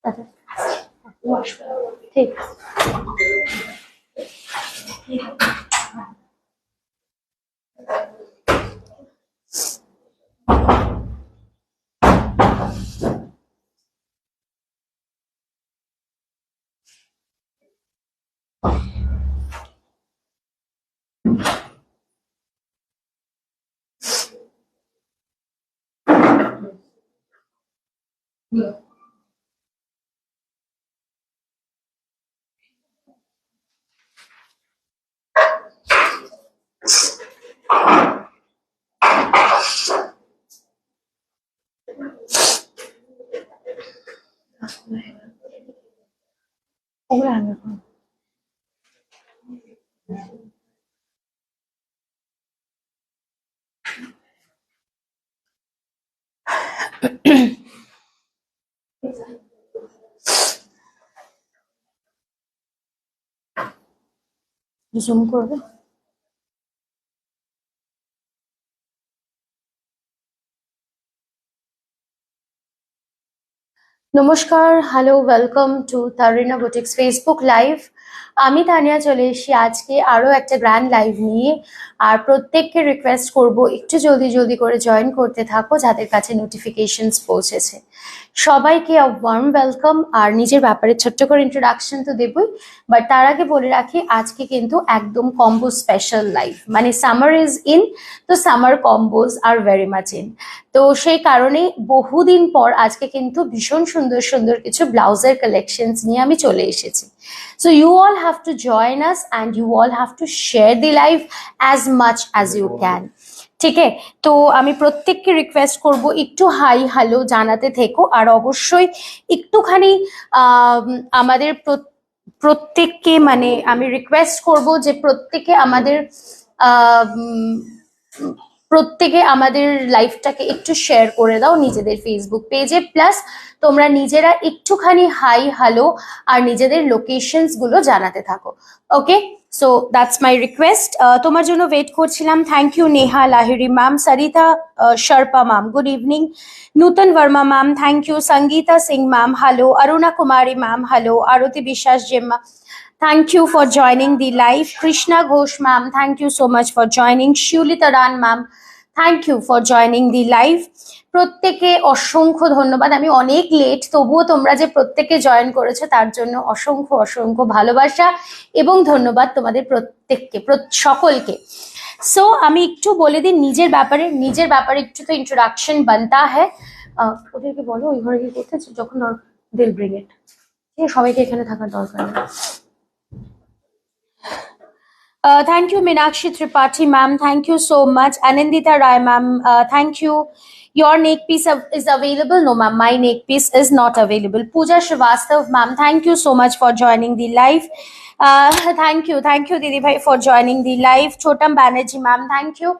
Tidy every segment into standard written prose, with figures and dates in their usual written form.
আচ্ছা, ঠিক আছে। ওগুলো আনবে এখন। জুম করবে। নমস্কার, hello, welcome to Tarina boutiques Facebook live. আমি তানিয়া চলে এসেছি আজকে আরও একটা গ্র্যান্ড লাইভ নিয়ে। আর প্রত্যেককে রিকোয়েস্ট করব একটু জলদি জলদি করে জয়েন করতে থাকো যাদের কাছে নোটিফিকেশনস পৌঁছেছে। সবাইকে ওয়ার্ম ওয়েলকাম। আর নিজের ব্যাপারে ছোট্ট করে ইন্ট্রোডাকশন তো দেবই, বাট তার আগে বলে রাখি আজকে কিন্তু একদম কম্বো স্পেশাল লাইভ, মানে সামার ইজ ইন, তো সামার কম্বোজ আর ভেরি মাচ ইন। তো সেই কারণে বহুদিন পর আজকে কিন্তু ভীষণ সুন্দর সুন্দর কিছু ব্লাউজের কালেকশনস নিয়ে আমি চলে এসেছি। So you all have to join us and you all have to share the live as much as you can. ঠিক আছে, তো আমি প্রত্যেককে রিকোয়েস্ট করব একটু হাই হ্যালো জানাতে থেকো। আর অবশ্যই একটুখানি আমাদের প্রত্যেককে, মানে আমি রিকোয়েস্ট করব যে প্রত্যেকে আমাদের লাইভটাকে একটু শেয়ার করে দাও নিজেদের ফেসবুক পেজে। প্লাস তোমরা নিজেরা একটুখানি হাই হ্যালো আর নিজেদের লোকেশনস গুলো জানাতে থাকো। Okay, so that's my request. তোমার জন্য ওয়েট করছিলাম। Thank you Neha Lahiri ma'am, Sarita Sharpa ma'am, good evening. Nutan Varma ma'am, thank you. Sangeeta Singh ma'am, hello. Aruna Kumari ma'am, hello. Arati Biswas জেম্মা, thank you for joining the live. Krishna Ghosh ma'am, thank you so much for joining. Shulita Ran ma'am, thank you for joining the live. প্রত্যেকে অসংখ্য ধন্যবাদ। আমি অনেক late, তবুও তোমরা যে প্রত্যেকে জয়েন করেছো তার জন্য অসংখ্য অসংখ্য ভালোবাসা এবং ধন্যবাদ তোমাদের প্রত্যেককে, সকলকে। সো আমি একটু বলে দিই নিজের ব্যাপারে একটু তো ইন্ট্রোডাকশন বানতা হ্যায়। ওদেরকে বলো ওই ঘরে গিয়ে করতে, যখন দিল ব্রিং ইট। সবাইকে এখানে থাকার দরকার নেই। Thank you, Meenakshi Tripathi ma'am. Thank you so much. Anandita Rai ma'am, thank you. Your neck piece is available? No ma'am, my neck piece is not available. Pooja Srivastav ma'am, thank you so much for joining the live. Thank you Didi bhai for joining the live. Chotam Banerjee ma'am, thank you.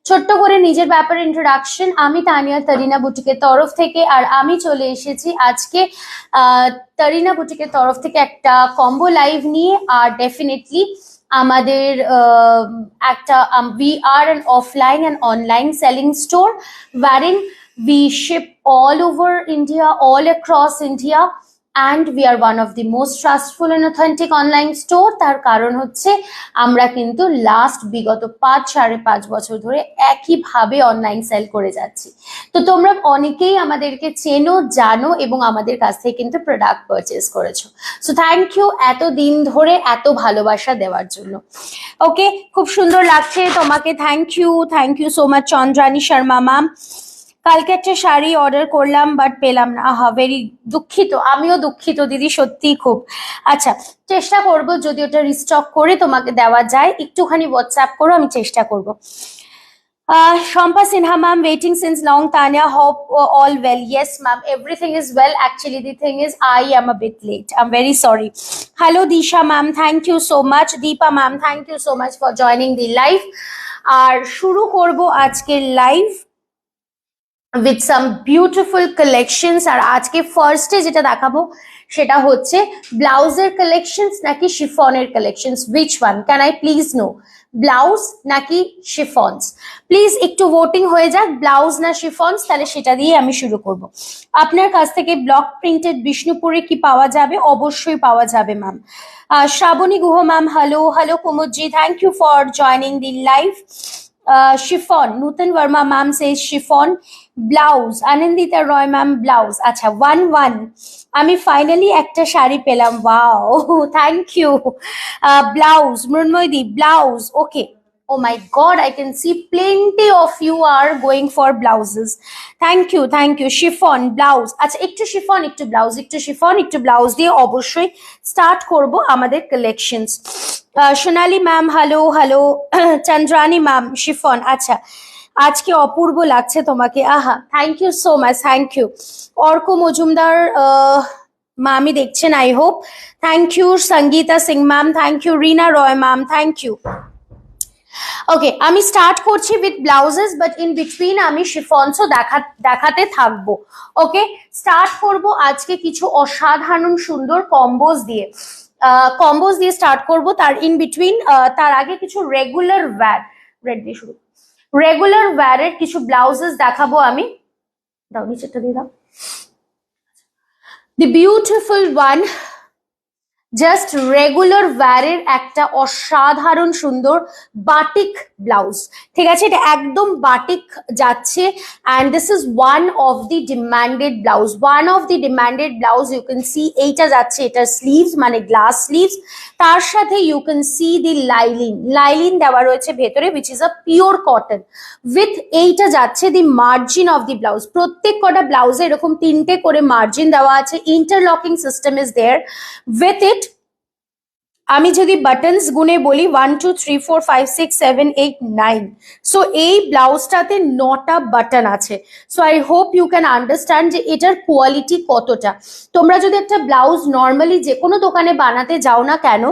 ছোট্ট করে নিজের ব্যাপারে introduction. আমি তানিয়া তারিনা বুটিকের তরফ থেকে, আর আমি চলে এসেছি আজকে তারিনা বুটিকের তরফ থেকে একটা কম্বো লাইভ নিয়ে। আর ডেফিনেটলি আমাদের একটা we are an offline and online selling store wherein we ship all over India, all across India, and we are one of the most trustful and authentic online store. তার কারণ হচ্ছে আমরা কিন্তু last বিগত 5-5.5 বছর ধরে একইভাবে অনলাইন সেল করে যাচ্ছি। তো তোমরা অনেকেই আমাদেরকে চেনো, জানো এবং আমাদের কাছ থেকে কিন্তু প্রোডাক্ট পারচেস করেছো। সো থ্যাংক ইউ এত দিন ধরে এত ভালোবাসা দেওয়ার জন্য। ওকে, খুব সুন্দর লাগছে তোমাকে। Thank you so much Chandrani Sharma ma'am. কালকে একটা শাড়ি অর্ডার করলাম বাট পেলাম না। আহা, ভেরি দুঃখিত। আমিও দুঃখিত দিদি, সত্যি খুব। আচ্ছা, চেষ্টা করব যদি ওটা রিস্টক করে তোমাকে দেওয়া যায়, একটুখানি হোয়াটসঅ্যাপ করো, আমি চেষ্টা করব। Shampa Sinha ma'am, waiting since long. Tanya, hope all well. Yes ma'am, everything is well. Actually the thing is I am a bit late, I'm very sorry. Hello Disha ma'am, thank you so much. Deepa ma'am, thank you so much for joining the live. আর শুরু করব আজকের live with some beautiful collections। আর আজকে ফার্স্টে যেটা দেখাবো সেটা হচ্ছে ব্লাউজের কালেকশনস নাকি শিফনের collections, which one can I please know? Blouse নাকি শিফনস? প্লিজ একটু ভোটিং হয়ে যাক, ব্লাউজ না শিফনস, তাহলে সেটা দিয়ে আমি শুরু করব। আপনার কাছ থেকে ব্লক প্রিন্টেড বিষ্ণুপুরে কি পাওয়া যাবে? অবশ্যই পাওয়া যাবে ma'am. Srabani Guha ma'am, hello hello কুমুদজি, thank you for joining the live. Chiffon, Nutan Varma ma'am says chiffon. Blouse, Anandita Roy ma'am blouse. আচ্ছা, 1-1 আমি ফাইনালি একটা শাড়ি পেলাম, ওয়াও, থ্যাংক ইউ। ব্লাউজ, মৃন্ময়দি blouse, okay. Oh my God, I can see plenty of you are going for blouses. Thank you, thank you. Chiffon, blouse. আচ্ছা, একটু chiffon একটু blouse, একটু chiffon একটু ব্লাউজ দিয়ে অবশ্যই স্টার্ট করব আমাদের collections. Sonali ma'am, hello hello. Chandrani ma'am, chiffon. আচ্ছা, আজকে অপূর্ব লাগছে তোমাকে, আহা, thank you so much, thank you. Arka Majumdar মা আমি দেখছেন, I hope. Thank you. Sangeeta Singh ma'am, thank you. Rina Roy ma'am, thank you. Okay, আমি স্টার্ট করছি with blouses, but in between আমি শিফনসও দেখাতে থাকবো। ওকে, স্টার্ট করব আজকে কিছু অসাধারণ সুন্দর কম্বোজ দিয়ে। কম্বোজ দিয়ে স্টার্ট করব, তার ইন বিটুইন, তার আগে কিছু রেগুলার ওয়্যার, রেড দিয়ে শুরু, রেগুলার ওয়্যারের কিছু ব্লাউজেস দেখাবো আমি। দাও নিচেটা দিয়ে দাও। The beautiful one, just regular ওয়্যারের একটা অসাধারণ সুন্দর বাটিক ব্লাউজ, ঠিক আছে? এটা একদম বাটিক যাচ্ছে, and this is one of the demanded blouse, one of the demanded blouse. You can see এইটা যাচ্ছে, এটার স্লিভস মানে গ্লাস স্লিভস, তার সাথে you can see the lining দেওয়া রয়েছে ভেতরে, which is a pure cotton. With এইটা যাচ্ছে the margin of the blouse, প্রত্যেক কটা ব্লাউজে এরকম 3টে করে মার্জিন দেওয়া আছে, interlocking system is there with it. আমি যদি বাটনস গুনে বলি 1 2 3 4 5 6 7 8 9, সো এই ব্লাউজটাতে 9টা বাটন আছে। So I hope you can understand যে এটার কোয়ালিটি কতটা। তোমরা যদি একটা ব্লাউজ নর্মালি যে কোনো দোকানে বানাতে যাও না কেন,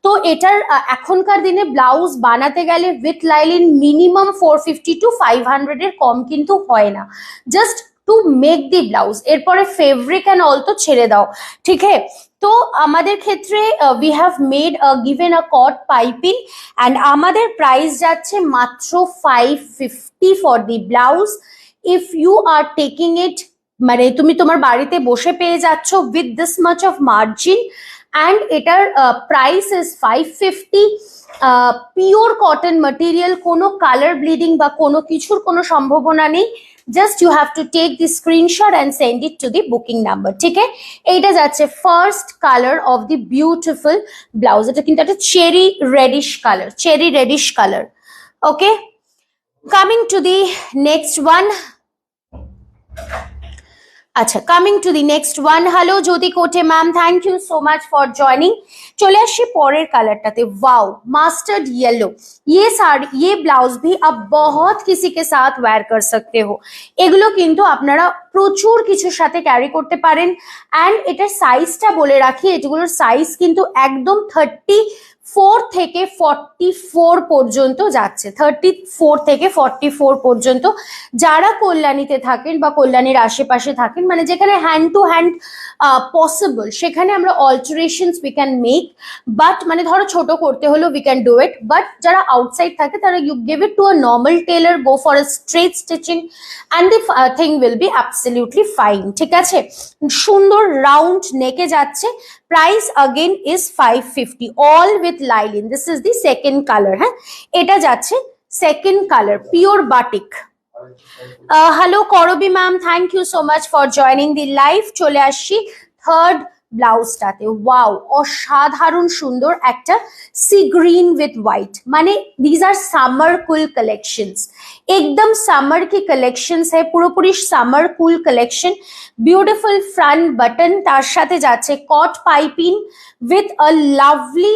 তো এটার এখনকার দিনে ব্লাউজ বানাতে গেলে উইথ লাইলিন মিনিমাম 450 to 500 এর কম কিন্তু হয় না, just to make the blouse. এরপরে ফেব্রিক অ্যান্ড অল তো ছেড়ে দাও, ঠিক আছে? তো আমাদের ক্ষেত্রে we have made given a cut piping, and আমাদের প্রাইস যাচ্ছে মাত্র 550 for the blouse. If you are taking it, মানে তুমি তোমার বাড়িতে বসে পেয়ে যাচ্ছ with this much of margin, and এটার price is 550। Pure cotton material, colour colour bleeding বা কোনো কিছুর কোনো সম্ভাবনা নেই। Just you have to take the screenshot and send it to the booking number, ঠিক আছে? এইটা যাচ্ছে first colour of the beautiful blouse. এটা কিন্তু একটা cherry reddish colour. Okay, coming to the next one. আচ্ছা, coming to the next one. Hello Jyoti Kote ma'am, thank you so much for joining. চলে আসছি পরের কালারটাতে, वाओ मास्टर्ड येलो। ये blouse भी आप बहुत किसी के साथ वेयर कर सकते हो। এগুলো কিন্তু আপনারা প্রচুর কিছুর সাথে ক্যারি করতে পারেন। অ্যান্ড এটার সাইজটা বলে রাখি, এগুলোর সাইজ কিন্তু একদম 34 থেকে 44 পর্যন্ত যাচ্ছে, 34 থেকে 44 পর্যন্ত। যারা কল্যাণীতে থাকেন বা কল্যাণীর আশেপাশে থাকেন, মানে যেখানে হ্যান্ড টু হ্যান্ড পসিবল, সেখানে আমরা alterations we can make, but মানে ধরো ছোট করতে হলো we can do it, but যারা আউটসাইড থাকে তারা you give it to a normal tailor, go for a straight stitching and the thing will be absolutely fine, ঠিক আছে? সুন্দর রাউন্ড নেকে যাচ্ছে। Price again is 550, all with lining. This is the second colour. হ্যাঁ, এটা যাচ্ছে second colour, pure batik. Hello করবি ma'am, thank you so much for joining the live. চলে আসছি থার্ড ব্লাউজটাতে। ওয়াও, অসাধারণ সুন্দর একটা সি গ্রিন উইথ হোয়াইট, মানে these are summer cool collections, एकदम समर की कलेक्शंस है, পুরোপুরি summer cool collection. Beautiful front button, তার সাথে যাচ্ছে cut piping with a lovely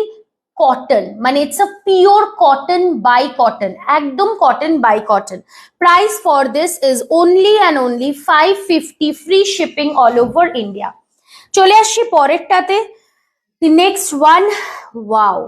cotton, মানে it's a pure cotton by cotton, একদম cotton by cotton. Price for this is only and only 550, free shipping all over India. চলে আসছি পরেরটাতে, the next one. Wow,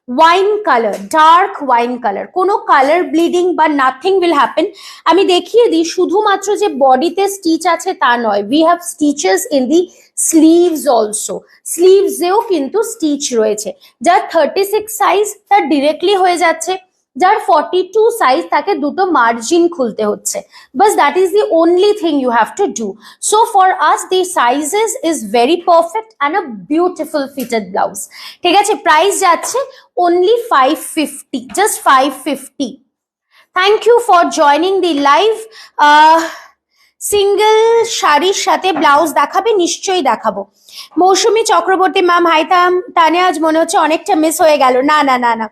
wine colour, dark wine colour, কোনো colour bleeding বা nothing will happen. আমি দেখিয়ে দিই, শুধুমাত্র যে বডিতে স্টিচ আছে তা নয়, we have stitches in the sleeves also, স্লিভসেও কিন্তু স্টিচ রয়েছে। যার 36 সাইজ তার ডিরেক্টলি হয়ে যাচ্ছে, যার 42 সাইজ তাকে দুটো মার্জিন খুলতে হচ্ছে। বাস that is the only thing you have to do. So for us the sizes is very perfect and a beautiful fitted blouse. ঠিক আছে, প্রাইস যাচ্ছে only 550, just 550. Thank you for joining the live. Single শাড়ির সাথে blouse দেখাবে? নিশ্চয়ই দেখাবো। মৌসুমী Chakraborty ma'am, high Tania, আজ মনে হচ্ছে অনেকটা মিস হয়ে গেল। না না না না,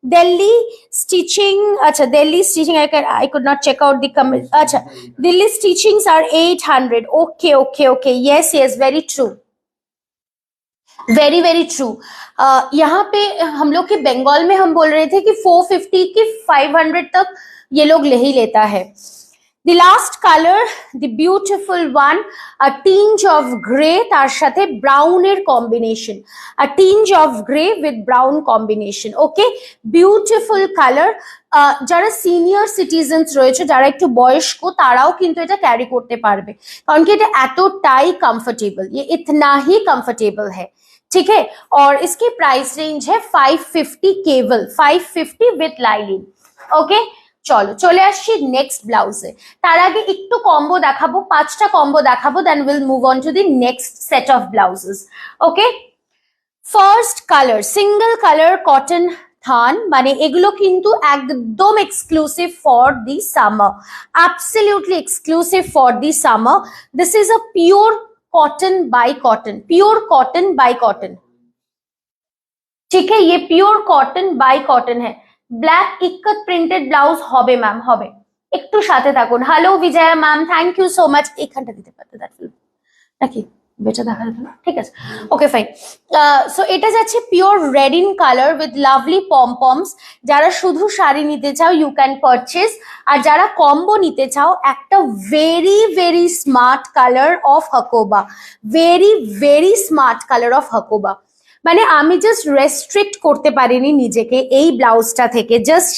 দিল্লি স্টিচিং, আচ্ছা Delhi stitching, I could not check out the comment. আচ্ছা, Delhi stitchings are 800. Okay, okay, okay. Yes, yes, very true. Very very true. यहाँ पे हम लोग के बंगाल में हम बोल रहे थे कि 450 की 500 तक ये लोग ले ही लेता है। The last color, the beautiful one, a tinge of grey তার সাথে brown এর combination, a tinge of grey with brown combination. Okay, beautiful color. যারা সিনিয়র সিটিজেন্স রয়েছে, যারা একটু বয়স্ক, তারাও কিন্তু এটা ক্যারি করতে পারবে, কারণ কি এটা এতটাই কমফোর্টেবল, ये इतना ही कंफर्टेबल है। ठीक है, और इसकी प्राइस रेंज है 550, केवल 550 विथ लाइनिंग। ओके, চলো চলে আসছি নেক্সট ব্লাউজে। তার আগে একটু কম্বো দেখাবো, 5টা কম্বো দেখাবো, then will move on to the next set of blouses. Okay, first colour single colour cotton থান, মানে এগুলো কিন্তু একদম exclusive for the summer, absolutely exclusive for the summer. This is a pure cotton by cotton, pure cotton by cotton. ठीक है, ये pure cotton by cotton है। Black ikat printed blouse হবে ম্যাম, হবে, একটু সাথে থাকুন। Hello Vijaya ma'am, thank you so much. এখানটা দিতে পারতে দ্যাট উইল নাকি বেটা দেখা যেত না? ঠিক আছে, ওকে ফাইন। সো এটা যাচ্ছে pure red in colour with lovely pompoms. যারা শুধু শাড়ি নিতে চাও ইউ ক্যান পারচেজ, আর যারা কম্বো নিতে চাও একটা very very smart colour of Hakoba, very very smart colour of Hakoba. মানে আমি জাস্ট রেস্ট্রিক্ট করতে পারিনি নিজেকে এই ব্লাউজটা থেকে, জাস্ট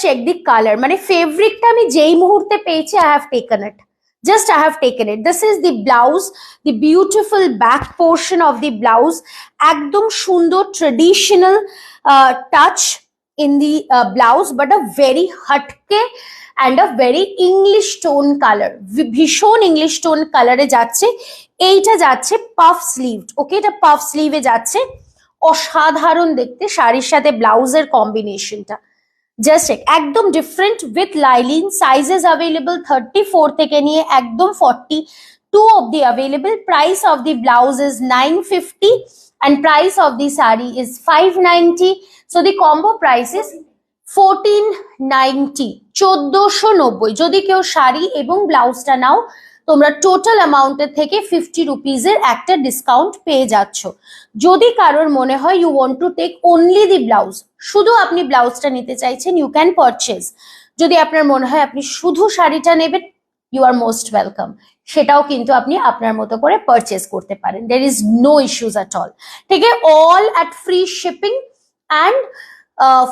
চেক দি কালার, মানে ফেব্রিকটা আমি যেই মুহূর্তে পেয়েছি I have taken it, just I have taken it. This is the blouse, the beautiful back portion of the blouse, ekdom sundor traditional touch in the blouse, but a very hatke and a very English tone color, ভীষণ English tone color এ যাচ্ছে। এইটা যাচ্ছে puff স্লিভড। ওকে, এটা puff স্লিভে যাচ্ছে, অসাধারণ দেখতে শাড়ির সাথে ব্লাউজের কম্বিনেশনটা জাস্ট একদম different with lining. Sizes available 34 থেকে নিয়ে একদম 42 অবধি available. Price of the blouse is 950 and price of the saree is 590, so the combo price is 1490, 1490। যদি কেউ শাড়ি এবং ব্লাউজটা নাও, তোমরা টোটাল অ্যামাউন্টের থেকে 50 রুপিজের একটা ডিসকাউন্ট পেয়ে যাচ্ছ। যদি কারোর মনে হয় you want to take only the blouse, শুধু আপনি ব্লাউজটা নিতে চাইছেন, ইউ ক্যান পারচেজ। যদি আপনার মনে হয় আপনি শুধু শাড়িটা নেবেন, ইউ আর মোস্ট ওয়েলকাম, সেটাও কিন্তু আপনি আপনার মতো করে পারচেজ করতে পারেন। There is no issues at all. ঠিক আছে, all at free shipping and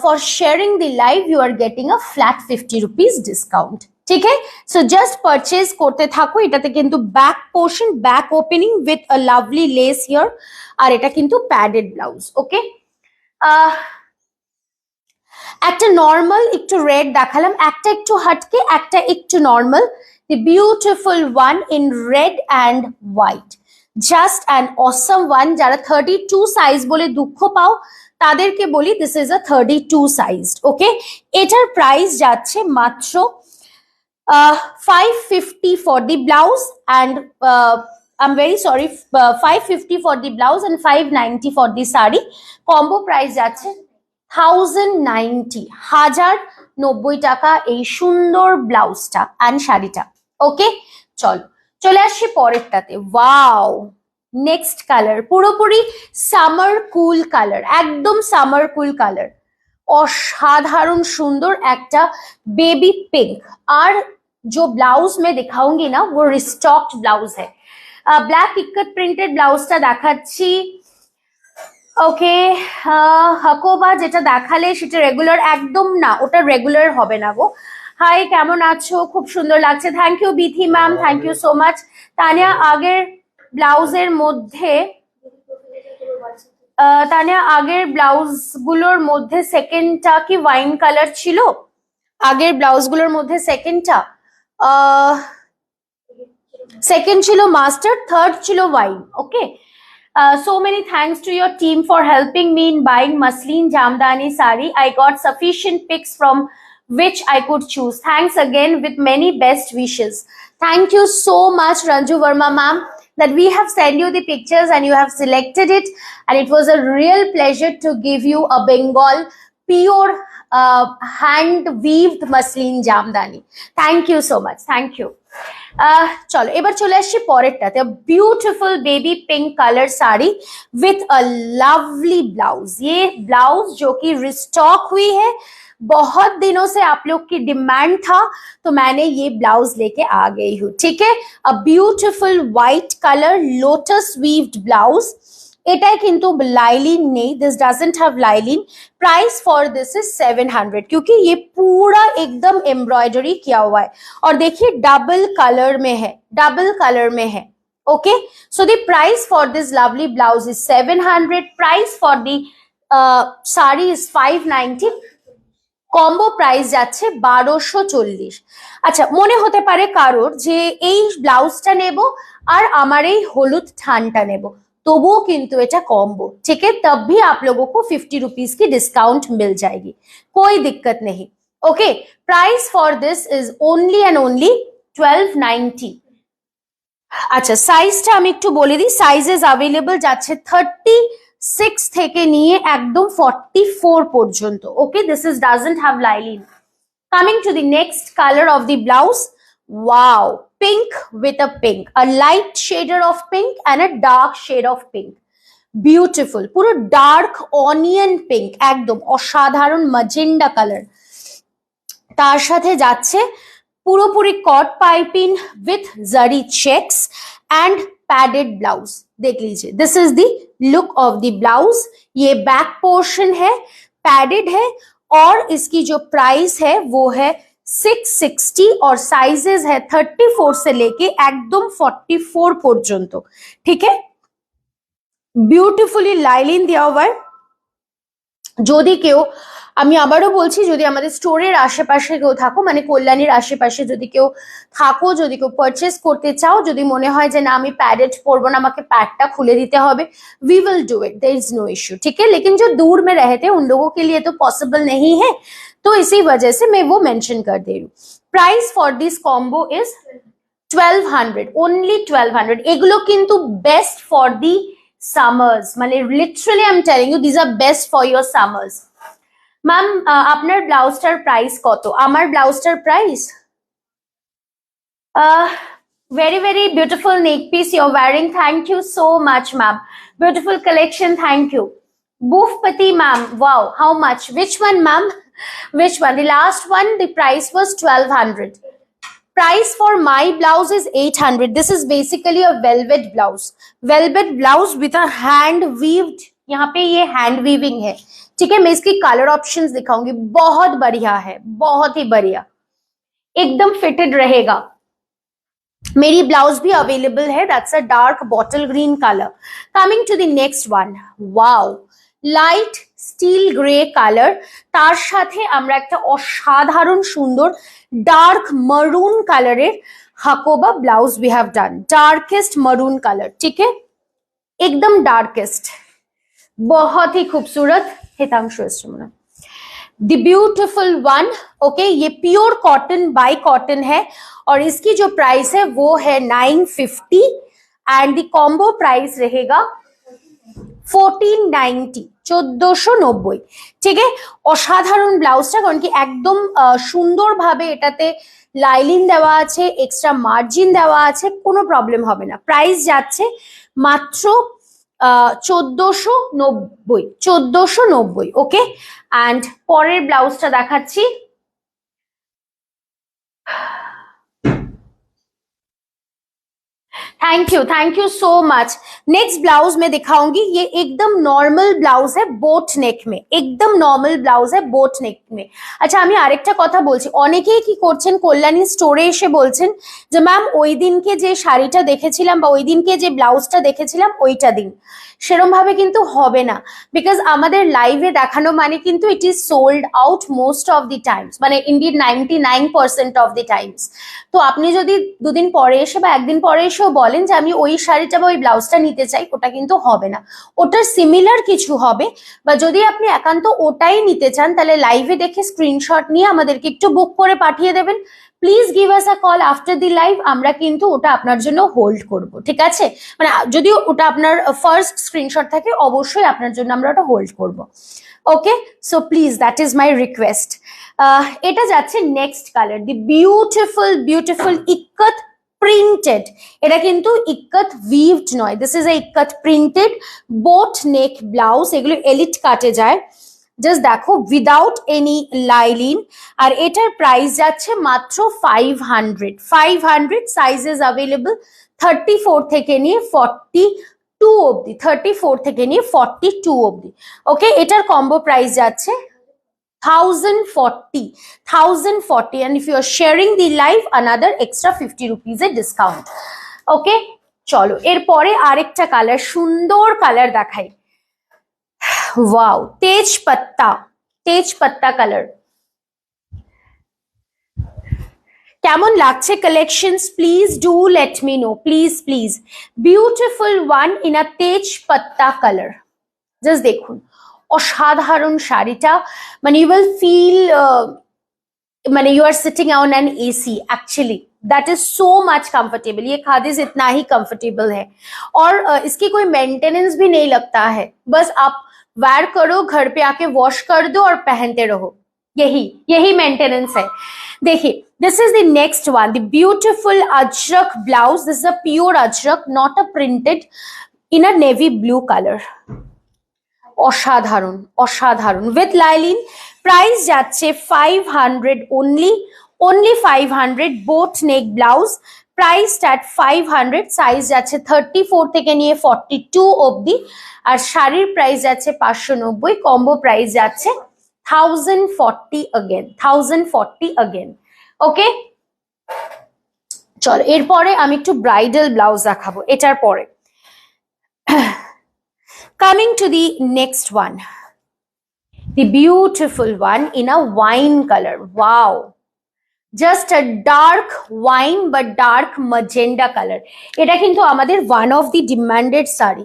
for sharing the live you are getting a flat 50 rupees discount. ठीक है, so just purchase করতে থাকো। এটাতে কিন্তু back portion, back opening with a lovely lace here, আর এটা কিন্তু প্যাডেড ব্লাউজ। ওকে, একটা নর্মাল একটু রেড দেখালাম, একটা একটু হাটকে, একটা একটু normal. the beautiful one in red and white, just an awesome one। যারা 32 সাইজ বলে দুঃখ পাও তাদেরকে বলি দিস ইজ আ 32 সাইজড। ওকে, এটার প্রাইস যাচ্ছে মাত্র 550 for the blouse and I'm very sorry, 550 for the blouse and 590 for the saree. Combo price যাচ্ছে 1090, 1090 টাকা এই সুন্দর ব্লাউজটা and শাড়িটা। ওকে, চলে আসছি পরেরটাতে। ওয়াও, নেক্সট কালার পুরোপুরি সামার কুল কালার, একদম সামার কুল কালার, অসাধারণ সুন্দর একটা बेबी पिंक। और जो ब्लाउज मैं दिखाऊंगी ना वो रिस्टॉक्ड ब्लाउज है। ब्लैक इक्कत प्रिंटेड ब्लाउजটা দেখাচ্ছি। ওকে, হাকোবা যেটা দেখালে সেটা রেগুলার একদম না, ওটা রেগুলার হবে না গো। হাই, কেমন আছো? খুব সুন্দর লাগছে, thank you Bithi ma'am, thank you so much. Tania আগের ব্লাউজের মধ্যে তানিয়া আগের ব্লাউজ গুলোর মধ্যে সেকেন্ডটা কি ওয়াইন কালার ছিল? আগের ব্লাউজ গুলোর মধ্যে সেকেন্ডটা সেকেন্ড ছিল মাস্টার্ড, থার্ড ছিল wine. Okay, so many thanks to your team for helping me in buying muslin jamdani sari. I got sufficient pics from which I could choose. Thanks again with many best wishes. Thank you so much, Ranju Verma ma'am, that we have sent you the pictures and you have selected it, and it was a real pleasure to give you a Bengal pure hand weaved muslin jamdani. Thank you so much. Thank you. চলো এবার চলে আসছি পরেরটাতে। Beautiful baby pink colour sari with a lovely blouse. ये blouse जो कि restock हुई है, बहुत दिनों से आप लोग की डिमांड था, तो मैंने ये ब्लाउज लेके आ गई हूँ। ठीक है, a beautiful white colour lotus weaved blouse. এটাই কিন্তু लाइलिन नहीं, this doesn't have lining. Price for this is 700, क्योंकि ये पूरा एकदम एम्ब्रॉयडरी किया हुआ है, और देखिए डबल कलर में है, डबल कलर में है। Okay, so the price for this lovely blouse is 700। Price for the sari is 590। Combo price যাচ্ছে 1240। আচ্ছা, মনে হতে পারে কারোর যে এই ব্লাউজটা নেব আর আমার এই হলুদ থানটা নেব, तबुओ किंतु एटा कॉम्बो। ठीक है, तब भी आप लोगों को 50 रुपीज की डिस्काउंट मिल जाएगी, कोई दिक्कत नहीं। Okay, price for this is only and only 1290। আচ্ছা, সাইজটা আমি একটু বলে দিই। সাইজেস अवेलेबल যাচ্ছে 36 থেকে নিয়ে একদম 44 পর্যন্ত। Okay, this is doesn't have lining. Coming to the next colour of the blouse. Wow, pink with a pink, a light shader of pink and a dark shade of pink. Beautiful, পুরো dark onion pink, একদম অসাধারণ magenta colour. তার সাথে যাচ্ছে পুরোপুরি কট piping with zari checks and padded blouse। देख लीजिए, this is the look of the blouse. ये बैक पोर्शन है, पैडेड है, और इसकी जो प्राइस है वो है 660, और साइजेस है 34 से लेके एकदम 44 পর্যন্ত। ঠিক है, বিউটিফুলি লাইলিন দেওয়া হয়। যদি কেউ, আমি আবারও বলছি, যদি আমাদের স্টোরের আশেপাশে কেউ থাকো, মানে কল্যাণীর আশেপাশে যদি কেউ থাকো, যদি কেউ পারচেস করতে চাও, যদি মনে হয় যে না আমি पैडेड পরবো না, আমাকে पैडটা খুলে दिते হবে, we will do it, there is no issue. ठीक है, लेकिन जो दूर में रहते हैं उन लोगों के लिए तो पॉसिबल नहीं है, तो इसी वजह से मैं वो मेंशन कर दे रही हूँ। Price for this combo is 1200, only 1200। এগুলো কিন্তু বেস্ট ফর দি সামার্স, মানে literally I am telling you, this are best for your summers. Ma'am, আপনার ব্লাউজটার প্রাইস কত? আমার ব্লাউজটার price very very beautiful neck piece you're wearing, thank you so much ma'am, beautiful collection, thank you। Boofpati ma'am, wow, how much? Which one ma'am? Which one? The last one, the price was 1200। Price for my blouse is 800। This is basically a velvet blouse with a hand weaved, यहाँ पे ये hand weaving है। ठीक है, मैं इसकी colour options दिखाऊंगी, बहुत बढ़िया है, बहुत ही बढ़िया, एकदम फिटेड रहेगा। मेरी ब्लाउज भी अवेलेबल है, that's a dark bottle green colour. Coming to the next one, wow, light steel grey colour, তার সাথে আমরা একটা অসাধারণ সুন্দর ডার্ক মারুন কালারের Hakoba blouse we have done, darkest maroon colour. ठीक है, एकदम डार्केस्ट, बहुत ही खूबसूरत। हितांशु एस्ट्रोमोना, द ब्यूटिफुल वन। ओके, ये प्योर कॉटन बाय कॉटन है, और इसकी जो प्राइस है वो है 950, एंड द कॉम्बो प्राइस रहेगा 1490, 1490। ঠিক আছে, অসাধারণ ব্লাউজটা, কারণ কি একদম সুন্দরভাবে এটাতে লাইলিন দেওয়া আছে, এক্সট্রা মার্জিন দেওয়া আছে, কোনো প্রবলেম হবে না। প্রাইস যাচ্ছে মাত্র 1490, 1490। ওকে, অ্যান্ড পরের ব্লাউজটা দেখাচ্ছি। Thank you so much. Next blouse मैं दिखाऊंगी, ये एकदम नॉर्मल ब्लाउज है बोट नेक में, एकदम নরমাল ব্লাউজ है বোট নেক में। আচ্ছা আমি আরেকটা কথা বলছি, অনেকেই কি করছেন কল্যাণী স্টোরে এসে বলছেন যে ম্যাম ওই দিনকে যে শাড়িটা দেখেছিলাম বা ওই দিনকে যে ব্লাউজটা দেখেছিলাম ওইটা দিন, সেরকম ভাবে কিন্তু হবে না, বিকজ আমাদের লাইভে দেখানো মানে কিন্তু it is sold out most of the Times, মানে ইনডিড 99% অফ দি টাইমস। তো আপনি যদি দুদিন পরে এসে বা একদিন পরে এসেও বলেন যে আমি ওই শাড়িটা বা ওই ব্লাউজটা নিতে চাই, ওটা কিন্তু হবে না, ওটার সিমিলার কিছু হবে। বা যদি আপনি একান্ত ওটাই নিতে চান তাহলে লাইভে দেখে স্ক্রিনশট নিয়ে আমাদেরকে একটু বুক করে পাঠিয়ে দেবেন। Please give us a call after the live, আমরা কিন্তু ওটা আপনার জন্য হোল্ড করব, ঠিক আছে? মানে যদি ওটা আপনার ফার্স্ট স্ক্রিনশট থাকে অবশ্যই আপনার জন্য আমরা ওটা হোল্ড করব। Okay, so please that is my request. এটা যাচ্ছে next colour, the beautiful beautiful ikat printed. এটা কিন্তু ইক্কত উইভড নয়, this is a ikat printed boat neck blouse, এগুলো এলিট কাটে যায়। জাস্ট দেখো উইদাউট এনি লাইলিন, আর এটার প্রাইস যাচ্ছে মাত্র 500। সাইজেস অ্যাভেলেবল 34 থেকে নিয়ে 42 অব্দি, 34 থেকে নিয়ে 42 অব্দি। ওকে, এটার কম্বো প্রাইস যাচ্ছে 1040, and if you are sharing the live another extra 50 rupees এর ডিসকাউন্ট। ওকে, চলো এরপরে আরেকটা কালার, সুন্দর কালার দেখাই। Wow, tejpatta colour. কেমন লাগছে collections? Please do let me know, please please. Beautiful one in a tejpatta colour, just দেখুন অসাধারণ শাড়িটা, মানে ইউ উইল ফিল মানে you are sitting on an AC, actually that is so much comfortable. ये खादिज इतना ही कंफर्टेबल है और इसकी कोई मेंटेनेंस भी नहीं लगता है, बस आप वेयर करो, घर पे आके वॉश कर दो और पहनते रहो, यही मेंटेनेंस है। देखिए, this is the next one, the beautiful Ajrak blouse. This is a pure Ajrak, not a printed, in a navy blue colour. অসাধারণ অসাধারণ উইথ লাইলিন। প্রাইস যাচ্ছে 500 only 500। Boat neck blouse, price start 500, size যাচ্ছে 34 থেকে নিয়ে 42 অবধি, আর শাড়ির প্রাইস যাচ্ছে 590, combo price যাচ্ছে 1040 again। ওকে, চলো এরপরে আমি একটু ব্রাইডাল ব্লাউজ দেখাবো এটার পরে। Coming to the next one, the beautiful one in a wine color. Wow, just a dark wine but dark magenta color. এটা কিন্তু আমাদের one of the demanded sari.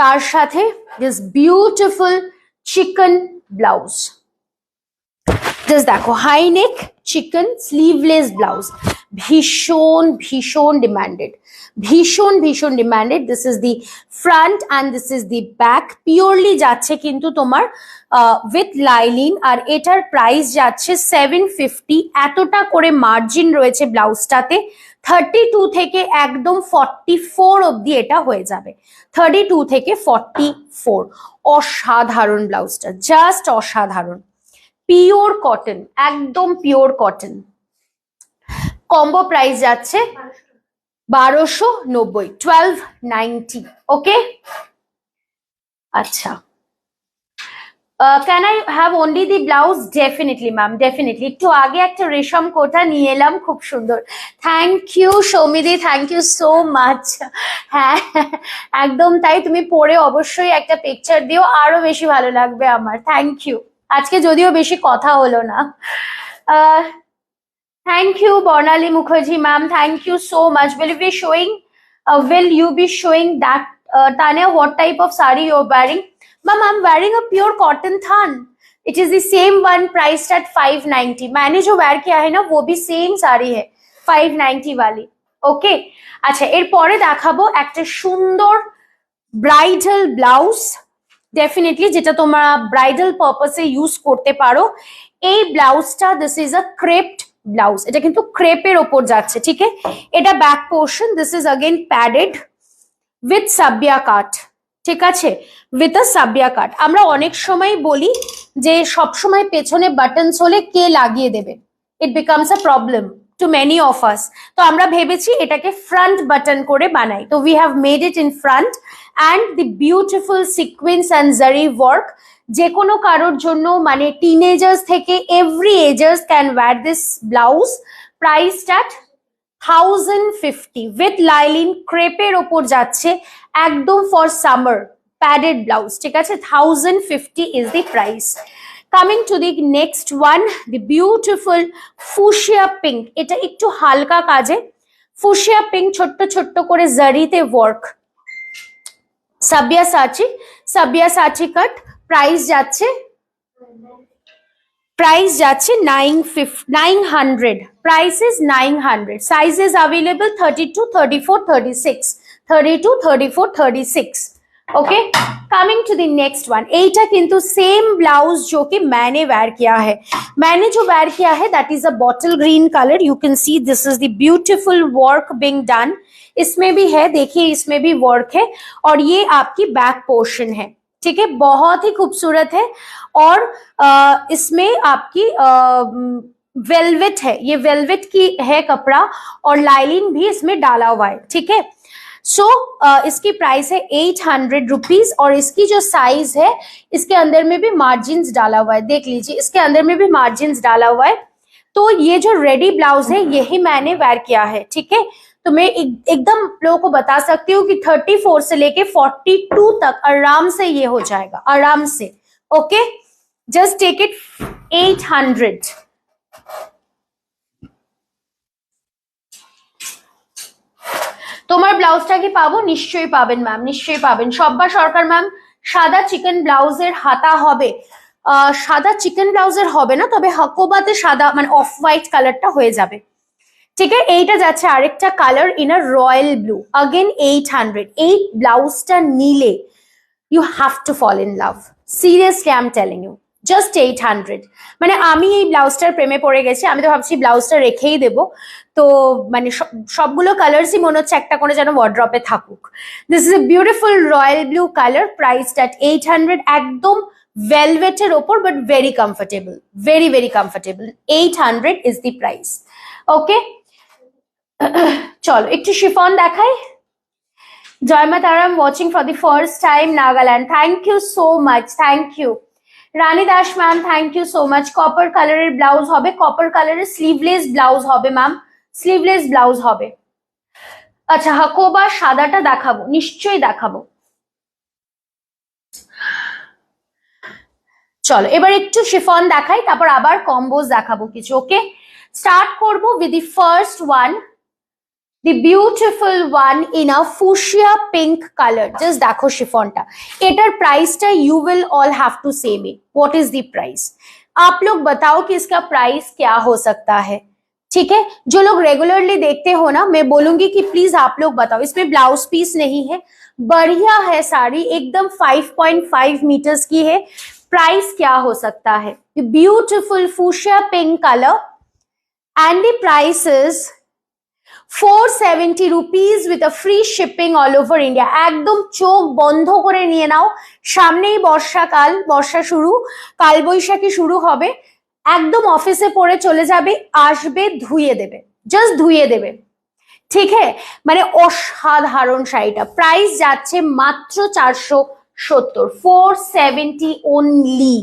তার সাথে this beautiful chicken blouse, just দেখো high neck chicken sleeveless blouse, ভীষণ demanded, ভীষণ demanded. This is the front and this is the back, purely যাচ্ছে কিন্তু তোমার উইথ লাইলিন, আর এটার প্রাইস যাচ্ছে 750। এতটা করে মার্জিন রয়েছে ব্লাউজটাতে, 32 থেকে একদম 44 অব্দি এটা হয়ে যাবে, 32 থেকে 44। অসাধারণ ব্লাউজটা, জাস্ট অসাধারণ, পিওর কটন, একদম পিওর কটন। কম্বো প্রাইস যাচ্ছে 1290, 1290। ওকে, আচ্ছা, can I have only the blouse? Definitely ma'am, definitely. একটু আগে একটা রেশম কোটা নিয়ে এলাম, খুব সুন্দর। থ্যাংক ইউ সৌমিদি, থ্যাংক ইউ সো মাচ। হ্যাঁ একদম তাই, তুমি পরে অবশ্যই একটা পিকচার দিও, আরো বেশি ভালো লাগবে আমার। Thank you. আজকে যদিও বেশি কথা হলো না। Thank you Barnali Mukherjee ma'am, thank you so much. Will you be showing that Tanya, what type of sari you're wearing? Ma'am, I'm wearing a pure cotton than. It is the same one priced at 590. मैंने जो wear किया है ना वो भी same sari है 590 वाली। Okay, अच्छा এরপরে দেখাবো একটা সুন্দর ব্রাইডাল ব্লাউজ, ডেফিনেটলি যেটা তোমরা ব্রাইডাল পারপাসে ইউজ করতে পারো। এই ব্লাউজটা, this is a creped blouse, এটা কিন্তু ক্রেপের ওপর যাচ্ছে, ঠিক আছে? এটা back portion, this is again padded with সাবিয়া কাট, ঠিক আছে? উইথ আ সাবিয়া কাট। আমরা অনেক সময় বলি যে সবসময় পেছনে বাটনস হলে কে লাগিয়ে দেবে, it becomes a problem to many of us. তো আমরা ভেবেছি এটাকে ফ্রন্ট বাটন করে বানাই, তো we have made it in front and the beautiful sequence and zari work. যে কোনো কারোর জন্য মানে টিনেজার্স থেকে every agers can wear this blouse. Priced at 1050 with lining ক্রেপের ওপর যাচ্ছে, একদম ফর সামার প্যাডেড ব্লাউজ, ঠিক আছে। 1050 is the price. Coming to the next one, the beautiful fuchsia pink. এটা একটু হালকা কাজে, ফুশিয়া পিঙ্ক ছোট্ট ছোট্ট করে জারিতে ওয়ার্ক, সাবিয়াসাচি কাট। প্রাইস যাচ্ছে 900, price is 900. Sizes available 32, 34, 36, 32, 34, 36. Okay, coming to the next one. एटा किंतु same blouse जो कि मैंने wear किया है, मैंने जो wear किया है that is a bottle green color. You can see this is the beautiful work being done. इसमें भी है, देखिए इसमें भी work है और ये आपकी back portion है, ठीक है, बहुत ही खूबसूरत है। और इसमें आपकी वेलवेट है, ये वेलवेट की है कपड़ा और लाइलिन भी इसमें डाला हुआ है, ठीक है। सो इसकी प्राइस है 800 रुपीज और इसकी जो साइज है इसके अंदर में भी मार्जिन्स डाला हुआ है, देख लीजिए इसके अंदर में भी मार्जिन्स डाला हुआ है। तो ये जो रेडी ब्लाउज है यही मैंने वेयर किया है, ठीक है। तो मैं एकदम लोगों को बता सकती हूँ कि 34 से लेके 42 तक आराम से ये हो जाएगा, आराम से। Okay, just take it 800। তোমার ব্লাউজটা কি পাবো? নিশ্চয়ই পাবেন ম্যাম, নিশ্চয়ই পাবেন। সব্বা সরকার ম্যাম, সাদা চিকেন ব্লাউজের হাতা হবে? সাদা চিকেন ব্লাউজের হবে না, তবে হাকোবাতে সাদা মানে অফ হোয়াইট কালারটা হয়ে যাবে, ঠিক আছে। এইটা যাচ্ছে আরেকটা colour in a royal blue, again 800। এই ব্লাউজটা নিলে you have to fall in love, seriously I am telling you, just 800। মানে আমি এই ব্লাউজটার প্রেমে পড়ে গেছি, আমি তো ভাবছি ব্লাউজটা রেখেই দেবো, তো মানে সবগুলো কালার্সই মনে হচ্ছে একটা করে যেন ওয়ার্ড্রপে থাকুক। This is a beautiful royal blue colour, priced at 800, একদম ভেলভেটের ওপর but very comfortable, very very comfortable. 800 is the price. Okay, চলো একটু শিফন দেখাই। জয় মা Tara, watching for the first time Nagaland, thank you so much, thank you. Rani Das ma'am, thank you so much. Copper কালারের blouse হবে, কপার কালারের স্লিভলেস ব্লাউজ হবে ma'am, sleeveless blouse হবে। আচ্ছা, হাকোবা সাদাটা দেখাবো, নিশ্চয়ই দেখাবো। চলো এবার একটু শিফন দেখাই, তারপর আবার কম্বোজ দেখাবো কিছু। ওকে, স্টার্ট করবো with the first one, the beautiful one in a fuchsia pink color. just देखो शिफॉनटा, एटर प्राइसटा you will all have to say me what is the price। आप लोग बताओ कि इसका प्राइस क्या हो सकता है, ठीक है। जो लोग रेगुलरली देखते हो ना, मैं बोलूंगी कि प्लीज आप लोग बताओ। इसमें ब्लाउज पीस नहीं है, बढ़िया है साड़ी, एकदम 5.5 मीटर्स की है। प्राइस क्या हो सकता है? Beautiful fuchsia pink color and the price is 470 rupees with a free shipping all over India। একদম চোখ বন্ধ করে নিয়ে নাও, সামনেই বর্ষাকাল, বর্ষা শুরু, কালবৈশাখী শুরু হবে, একদম অফিসে পরে চলে যাবে, আসবে ধুয়ে দেবে, জাস্ট ধুয়ে দেবে, ঠিক है। মানে অসাধারণ শাড়িটা, প্রাইস যাচ্ছে মাত্র 470, 470 only।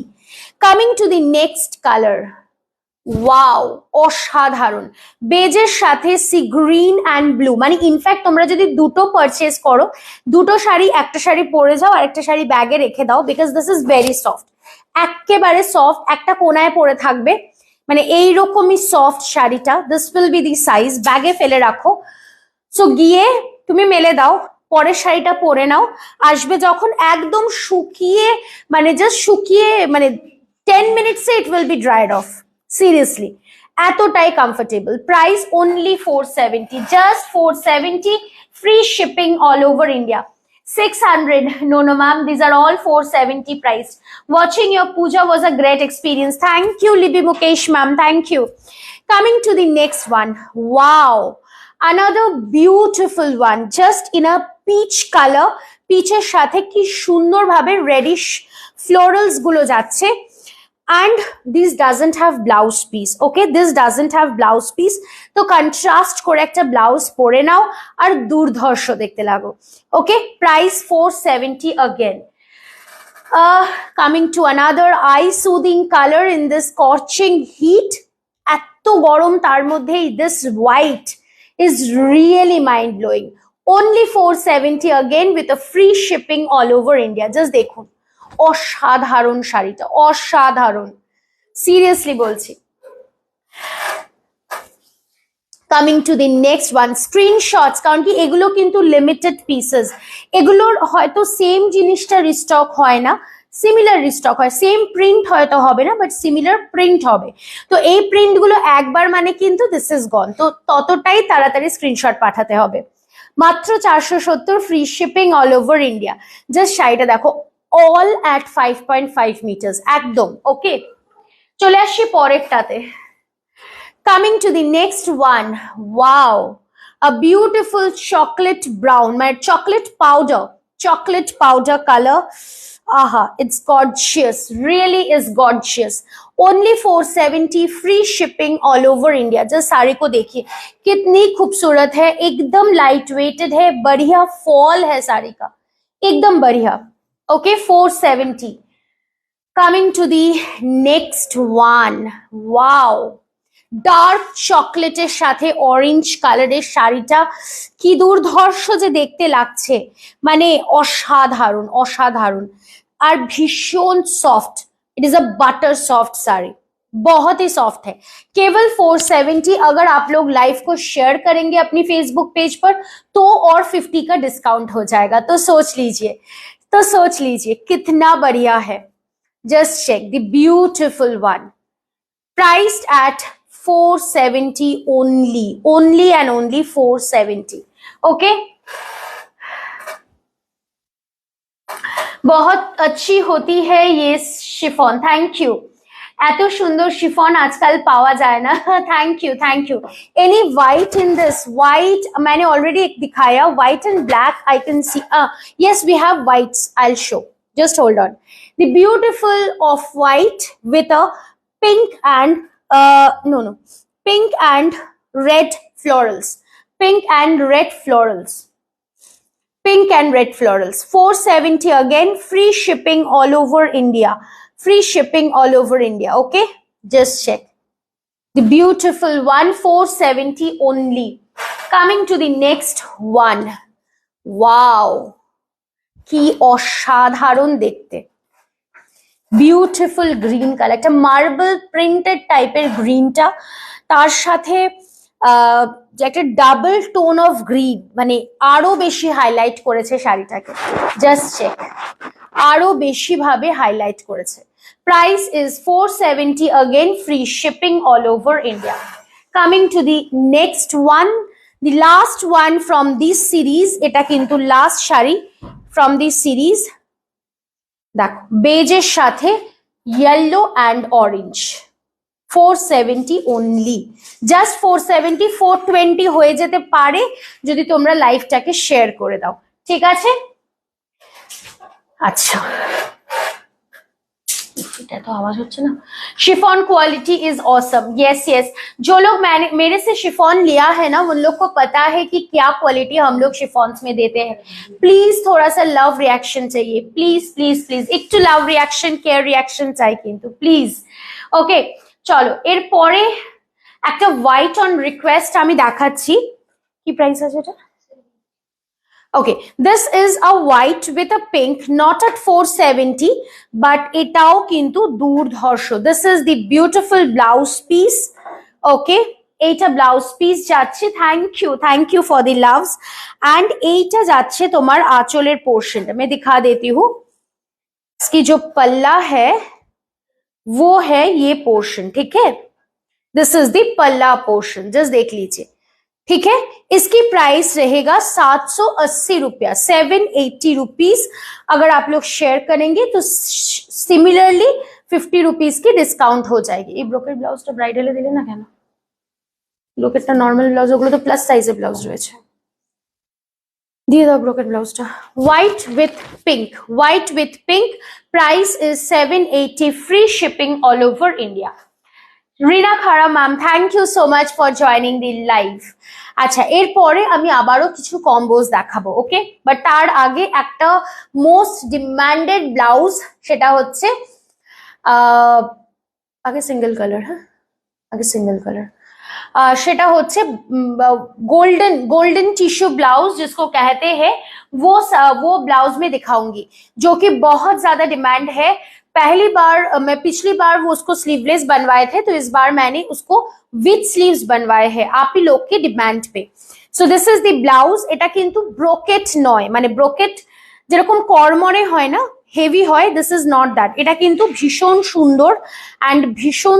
Coming to the next colour, wow, অসাধারণ, বেজের সাথে সি গ্রিন অ্যান্ড ব্লু। মানে ইনফ্যাক্ট তোমরা যদি দুটো পারচেস করো, দুটো শাড়ি, একটা শাড়ি পরে যাও আর একটা শাড়ি ব্যাগে রেখে দাও, because this is very soft, একেবারে সফট, একটা কোনায় পরে থাকবে, মানে এইরকমই সফট শাড়িটা। This will be the size, ব্যাগে ফেলে রাখো, সো গিয়ে তুমি মেলে দাও, পরের শাড়িটা পরে নাও, আসবে যখন একদম শুকিয়ে, মানে জাস্ট শুকিয়ে, মানে 10 মিনিটসে it will be dried off, seriously এতটাই comfortable. Price only 470, just 470, free shipping all over India. 600, no ma'am, these are all 470 priced। Watching your puja was a great experience, thank you Libby Mukesh ma'am, thank you। Coming to the next one, wow, another beautiful one, just in a peach color, peach এর সাথে কি সুন্দর ভাবে radish ফ্লোরালস গুলো যাচ্ছে। and this doesn't have blouse piece. Okay, this doesn't have blouse piece, তো contrast করে একটা ব্লাউজ পরে নাও আর দুর্ধর্ষ দেখতে লাগো। ওকে, price 470 again. Coming to another eye soothing color in this scorching heat, এত গরম তার মধ্যেই this white is really mind blowing. Only 470 again with a free shipping all over India. Just দেখুন, অসাধারণ শাড়িটা, অসাধারণ, সিরিয়াসলি বলছি। Coming to the next one, screenshots, কারণ কি এগুলো কিন্তু লিমিটেড পিসেস, এগুলোর হয়তো সেম জিনিসটা রিস্টক হয় না, সিমিলার রিস্টক হয়, সেম প্রিন্ট হয়তো হবে না বাট সিমিলার প্রিন্ট হবে। তো এই প্রিন্টগুলো একবার মানে কিন্তু দিস ইজ গন, তো ততটাই তাড়াতাড়ি স্ক্রিনশট পাঠাতে হবে। মাত্র 470, free shipping all over India. Just শাড়িটা দেখো, অল অ্যাট 5.5 মিটার্স একদম। ওকে, চলে আসছি পরেরটাতে। Coming to the next one, wow, a beautiful chocolate brown, my chocolate powder color. Aha, it's gorgeous, really is gorgeous. Only 470, free shipping all over India. just sari को देखिए कितनी खूबसूरत है, एकदम लाइट वेटेड है, बढ़िया फॉल है साड़ी का, एकदम बढ़िया। Okay, 470. Coming to the next one, wow, dark চকলেটের সাথে অরেঞ্জ কালারের শাড়িটা কি দুর্ধর্ষ যে দেখতে লাগছে, মানে অসাধারণ অসাধারণ, আর ভীষণ soft. It is a butter soft sari, बहुत ही सॉफ्ट है। केवल 470। अगर आप लोग लाइव को शेयर करेंगे अपनी फेसबुक पेज पर तो और 50 का डिस्काउंट हो जाएगा। तो सोच लीजिए कितना बढ़िया है। Just check the beautiful one, priced at 470 only and only 470। okay, बहुत अच्छी होती है ये शिफॉन, थैंक यू। এত সুন্দর শিফন আজকাল পাওয়া যায় না। Thank you. Any white in this? White मैंने ऑलरेडी एक दिखाया, white and black I can see. yes, we have whites, I'll show, just hold on। the beautiful off white with a pink and pink and red florals, pink and red florals, 470 again, free shipping all over India, okay, just check the beautiful one, 470 only। coming to the next one, wow, কি অসাধারণ দেখতে, beautiful green colour, একটা marble printed টাইপের গ্রিনটা, তার সাথে যে একটা ডাবল টোন অফ গ্রিন, মানে আরো বেশি হাইলাইট করেছে শাড়িটাকে। জাস্ট চেক, আরো বেশি ভাবে হাইলাইট করেছে। Price is 470 again, free shipping all over India। coming to the next one, the last one from this series, এটা কিন্তু last sari from this series। দেখো বেজের সাথে yellow and orange, 470 only, just 470। 420 হয়ে যেতে পারে যদি তোমরা লাইভটাকে শেয়ার করে দাও, ঠিক আছে? আচ্ছা, এটা তো আওয়াজ হচ্ছে না। Chiffon quality is awesome, yes. जो लोग मेरे से शिफॉन लिया है ना, उन लोग को पता है कि क्या क्वालिटी हम लोग शिफॉन्स में देते हैं। प्लीज थोड़ा सा लव रिएक्शन चाहिए, प्लीज प्लीज प्लीज, একটু লাভ রিয়াকশন, কেয়ার রিয়াকশন চাই কিন্তু, প্লিজ। ওকে, চলো এরপরে একটা হোয়াইট অন রিকোয়েস্ট আমি দেখাচ্ছি। কি প্রাইস আছে এটা? Okay, this is a white with a pink, not at 470, but এটাও কিন্তু দুর্ধর্ষ। This is the beautiful blouse piece, okay, এইটা ব্লাউজ পিস যাচ্ছে, thank you for the loves. And এইটা যাচ্ছে তোমার आंचलेर पोर्शन। मैं दिखा देती हूँ, इसकी जो पल्ला है वो है ये पोर्शन, ठीक है, दिस इज द पल्ला पोर्शन, जस्ट देख लीजिए, ठीक है। इसकी प्राइस रहेगा 780 रुपया, 780 रुपीज। अगर आप लोग शेयर करेंगे तो सिमिलरली 50 रुपीज की डिस्काउंट हो जाएगी। ये ब्रोकेट ब्लाउजটা ব্রাইডালে দিলে না কেন? ব্রোকেটটা নরমাল ব্লাউজ, ওগুলো তো প্লাস সাইজের ব্লাউজ রয়েছে, দিয়ে দাও ব্রোকেট ব্লাউজটা। White with pink Price is 780, free shipping all over India. Rina Khara ma'am, thank you so much for joining the live. আচ্ছা, এরপরে আমি আবারও কিছু কম্বোজ দেখাবো, ওকে? বাট তার আগে একটা মোস্ট ডিমান্ডেড ব্লাউজ, সেটা হচ্ছে আগে সিঙ্গেল কালার, হ্যাঁ আগে সিঙ্গেল কালার, সেটা হচ্ছে गोल्डन टिश्यू ब्लाउज जिसको कहते हैं, वो ब्लाउज में दिखाऊंगी, जो कि बहुत ज्यादा डिमांड है। पिछली बार वो उसको स्लीवलेस बनवाए थे, तो इस बार मैंने उसको विथ स्लीव्स बनवाए हैं आप ही लोग के डिमांड पे। So this is the blouse. এটা কিন্তু ব্রোকেট নয়, মানে ব্রোকেট যেরকম কর্মরে হয় না, হেভি হয়, দিস ইজ নট দ্যাট। এটা কিন্তু ভীষণ সুন্দর অ্যান্ড ভীষণ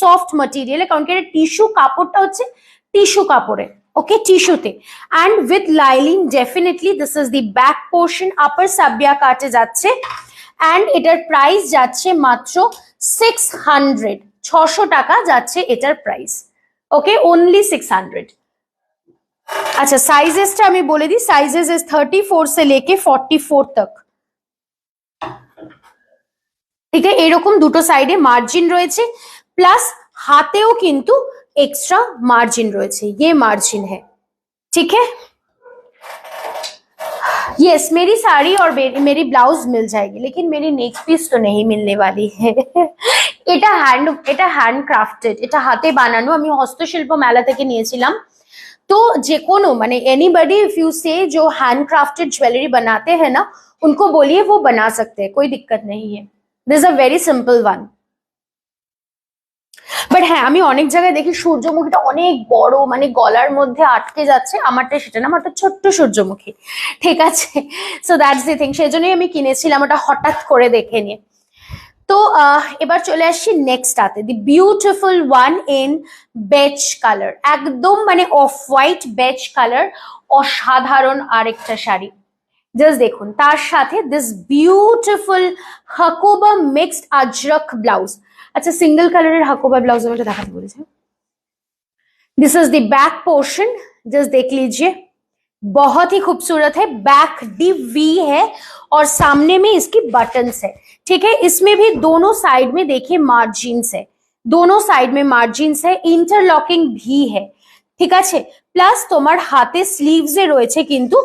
সফট মেটেরিয়াল, কারণ কি এটা টিস্যু, কাপড়টা হচ্ছে টিস্যু কাপড়ে, ওকে, টিস্যুতে, and with lining. Definitely this is the back portion, upper সাবিয়া কাটে যাচ্ছে, অ্যান্ড এটার প্রাইস যাচ্ছে মাত্র 600 টাকা যাচ্ছে এটার প্রাইস, ওকে, অনলি 600। अच्छा, साइजेसটা আমি বলে দিই, साइजेस इज 34 से लेके 44 तक, ঠিক আছে? এরকম দুটো সাইডে মার্জিন রয়েছে, প্লাস হাতেও কিন্তু এক্সট্রা मार्जिन রয়েছে, ये मार्जिन है, ठीक है? यस, मेरी साड़ी और मेरी ब्लाउज मिल जाएगी, लेकिन मेरी नेक पीस तो नहीं मिलने वाली है। এটা হ্যান্ড ক্রাফটেড, এটা হাতে বানানো, আমি হস্তশিল্প মেলা থেকে নিয়েছিলাম। तो जे कोनो माने एनीबडी इफ यू से जो हैंड क्राफ्टेड ज्वेलरी बनाते हैं ना, उनको बोलिए वो बना सकते हैं, कोई दिक्कत नहीं है। This is a very simple one. But হ্যাঁ, আমি অনেক জায়গায় দেখি সূর্যমুখীটা অনেক বড়, মানে গলার মধ্যে আটকে যাচ্ছে, আমারটা সেটা না, আমারটা ছোট্ট সূর্যমুখী, ঠিক আছে? সো দ্যাটস দি থিং, সেই জন্যই আমি কিনেছিলাম ওটা হঠাৎ করে দেখে নিয়ে। তো এবার চলে আসছি নেক্সটটাতে, the beautiful one in beige colour, একদম মানে অফ হোয়াইট বেজ কালার, অসাধারণ আরেকটা শাড়ি। জাস্ট দেখুন, তার সাথে this beautiful Hakoba mixed Ajrakh blouse. अच्छा, सिंगल कलर हकोबा ब्लाउज में दिखाते बोले, this is the back portion, just देख लीजिए, बहुत ही खूबसूरत है। बैक डीप वी है और सामने में इसकी बटन्स है, ठीक है? इसमें भी दोनों साइड में देखिए मार्जिन्स है, दोनों साइड में मार्जिन्स है, इंटरलॉकिंग भी है, ঠিক আছে? প্লাস তোমার হাতে স্লিভসে রয়েছে কিন্তু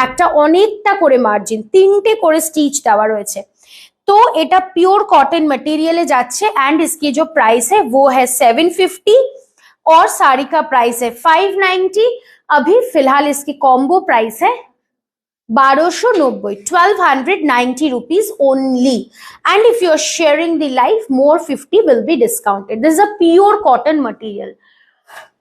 একটা অনেকটা করে মার্জিন, 3টে করে স্টিচ দেওয়া রয়েছে। तो এটা प्योर कॉटन मटेरियल जाच्छे, एंड इसकी जो प्राइस है वो है 750 और साड़ी का प्राइस है 590। अभी फिलहाल इसकी कॉम्बो प्राइस है 1290, 1290 rupees only, and if you are sharing the live, more 50 will be discounted. This is a pure cotton material.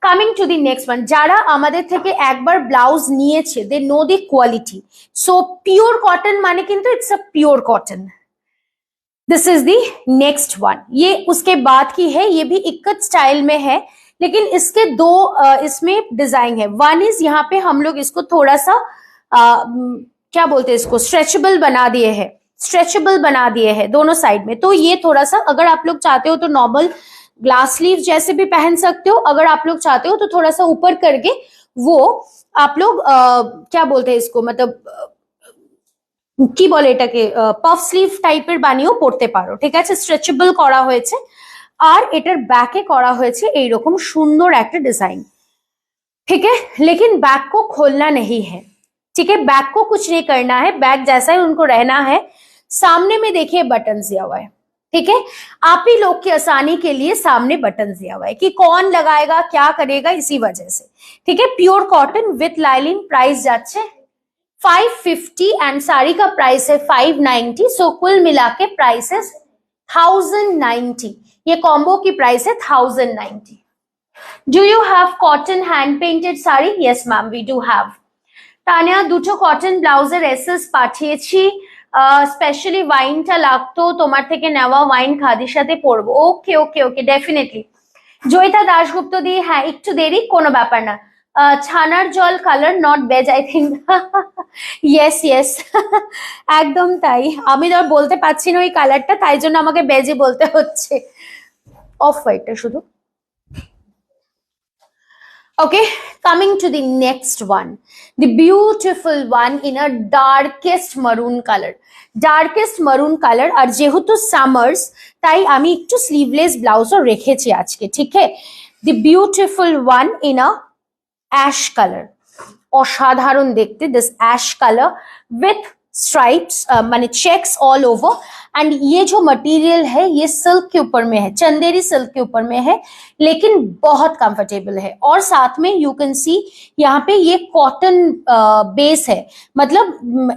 Coming to the next one, যারা আমাদের থেকে একবার ব্লাউজ নিয়েছে, they know the quality. So pure cotton মানে কিন্তু it's a pure cotton. This is the next one, ये उसके बाद की है, ये भी इक्कत स्टाइल में है, लेकिन इसके दो इसमें डिजाइन है। वन इज यहाँ पे हम लोग इसको थोड़ा सा क्या बोलते हैं, इसको स्ट्रेचेबल बना दिए है, स्ट्रेचेबल बना दिए है दोनों साइड में। तो ये थोड़ा सा, अगर आप लोग चाहते हो तो नॉर्मल ग्लास स्लीव जैसे भी पहन सकते हो, अगर आप लोग चाहते हो तो थोड़ा सा ऊपर करके वो आप लोग क्या बोलते हैं इसको, मतलब কি বলে এটাকে, পাফ স্লিভ টাইপের বানিয়েও পড়তে পারো, ঠিক আছে? স্ট্রেচেবল করা হয়েছে, আর এটার ব্যাকে করা হয়েছে এইরকম সুন্দর একটা ডিজাইন, ठीक है? लेकिन बैक को खोलना नहीं है, ठीक है? बैक को कुछ नहीं करना है, बैक जैसा ही उनको रहना है। सामने में देखिए बटन दिया हुआ है, ठीक है? आप ही लोग की आसानी के लिए सामने बटन दिया हुआ है कि कौन लगाएगा क्या करेगा, इसी वजह से, ठीक है? प्योर कॉटन विथ लाइलिन, प्राइस जाच्छे 550 एंड साड़ी का प्राइस है 590। सो कुल मिला के प्राइस है 1090, ये कॉम्बो की प्राइस है 1090। Do you have cotton hand painted sari? Yes ma'am, we do have. Tania, দুটো কটন ব্লাউজের এসএস পাঠিয়েছি, স্পেশালি ওয়াইনটা লাগতো, তোমার থেকে নেওয়া ওয়াইন খাদির সাথে পরবো। Okay okay okay, definitely. Joyita Dasgupta di, হ্যাঁ একটু দেরি, কোনো ব্যাপার না। ছানার জল colour, not beige I think. Yes yes, একদম তাই, আমি ধর বলতে পারছি না ওই কালারটা, তাই জন্য আমাকে বেজে বলতে হচ্ছে, অফ হোয়াইটটা শুধু। Okay, coming to the next one, the beautiful one in a darkest maroon color. Darkest maroon color, আর যেহেতু summers তাই আমি একটু sleeveless blouse ও রেখেছি আজকে, ঠিক আছে? The beautiful one in a ash color, অসাধারণ দেখতে, this ash color with stripes, माने checks all over, एंड ये जो मटेरियल है ये सिल्क के ऊपर में है, चंदेरी सिल्क के ऊपर में है, लेकिन बहुत कंफर्टेबल है। और साथ में यू कैन सी यहाँ पे ये কটন বেস है, मतलब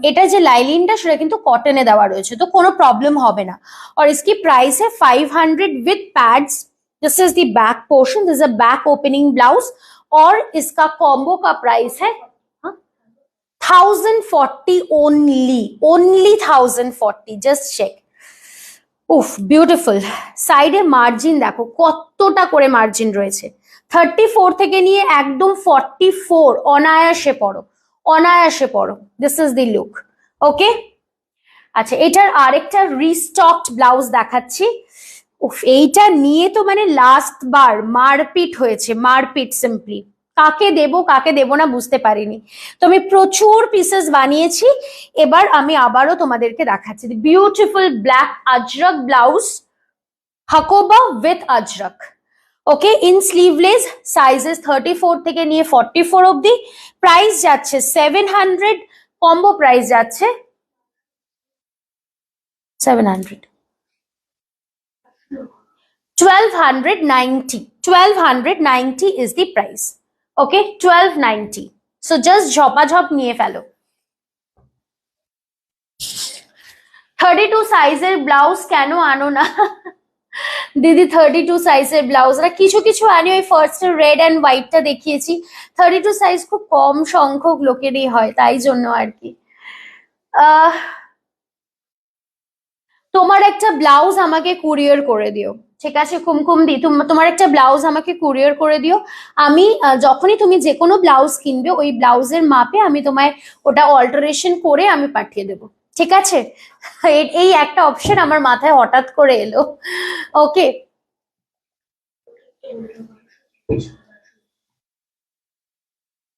এটা যে লাইলিনটা সেটা কিন্তু কটনে দেওয়া রয়েছে, তো কোনো প্রবলেম হবে না। और इसकी प्राइस है 500 with pads. This is the back portion, this is a back opening blouse, और इसका कॉम्बो का प्राइस है 1040 only 1040, just check। উফ বিউটিফুল। সাইডে মার্জিন দেখো কতটা করে মার্জিন রয়েছে, 34 থেকে নিয়ে একদম 44, অনায়াসে পড়ো, অনায়াসে পড়ো। This is the look. Okay, আচ্ছা এটার আরেকটা রিস্টকড ব্লাউজ দেখাচ্ছি। উফ এইটা নিয়ে তো মানে লাস্ট বার মারপিট হয়েছে, মারপিট সিম্পলি, কাকে দেব না বুঝতে পারিনি। তো আমি প্রচুর পিসেস বানিয়েছি, এবার আমি আবারও তোমাদেরকে দেখাচ্ছি। Beautiful black Ajrakh blouse, Hakoba with Ajrakh. Okay, in sleeveless, sizes 34 থেকে নিয়ে 44 অবধি। প্রাইস যাচ্ছে 700, কম্বো প্রাইস যাচ্ছে 700, 1290 is the price। Okay, 1290। So just ঝপাঝপ নিয়ে ফেলো। 32 সাইজের ব্লাউজ কেন আনো না দিদি? 32 সাইজের ব্লাউজ কিছু কিছু আনি, ওই ফার্স্ট রেড অ্যান্ড হোয়াইটটা দেখিয়েছি। 32 সাইজ খুব কম সংখ্যক লোকেরই হয়, তাই জন্য আর কি। তোমার একটা ব্লাউজ আমাকে কুরিয়ার করে দিও, ঠিক আছে কুমকুম দি? তোমার একটা ব্লাউজ আমাকে কুরিয়ার করে দিও। আমি যখনই তুমি যে কোনো ব্লাউজ কিনবে ওই ব্লাউজের মাপে আমি তোমায় ওটা অল্টারেশন করে আমি পাঠিয়ে দেবো, ঠিক আছে? এই একটা অপশন আমার মাথায় হঠাৎ করে এলো। ওকে,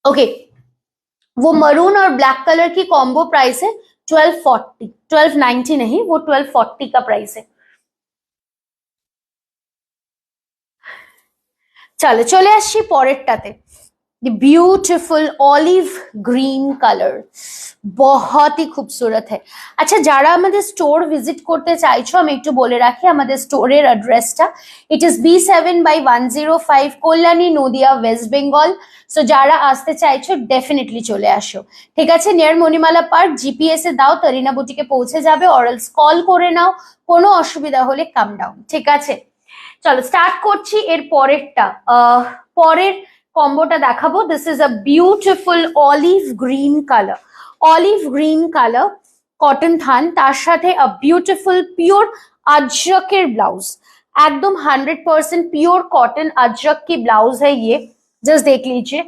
ओके, वो मरून और ब्लैक कलर की कॉम्बो प्राइस है 1240, 1290 नहीं, वो 1240 का प्राइस है। চলো চলে আসছি পরেরটাতে। The beautiful olive green color, बहुत ही खूबसूरत है। अच्छा যারা আমাদের স্টোর ভিজিট করতে চাইছো আমি একটু বলে রাখি আমাদের স্টোরের অ্যাড্রেসটা, it is B7/105 Kalyani Nadia West Bengal. So যারা আসতে চাইছো ডেফিনেটলি চলে আসো, ঠিক আছে? নিয়ার মণিমালা পার্ক, জিপিএস এ দাও তরিনা বুটিকে পৌঁছে যাবে, অরএলস কল করে নাও, কোনো অসুবিধা হলে কাম ডাউন, ঠিক আছে? চলো স্টার্ট করছি এর পরেরটা। পরের কম্বোটা দেখাবো। This is a beautiful olive green colour, olive green colour cotton থান, তার সাথে আ বিউটিফুল পিওর अजरकेर ब्लाउज, एकदम 100% प्योर कॉटन अजरक की ब्लाउज है ये, जस्ट देख लीजिए।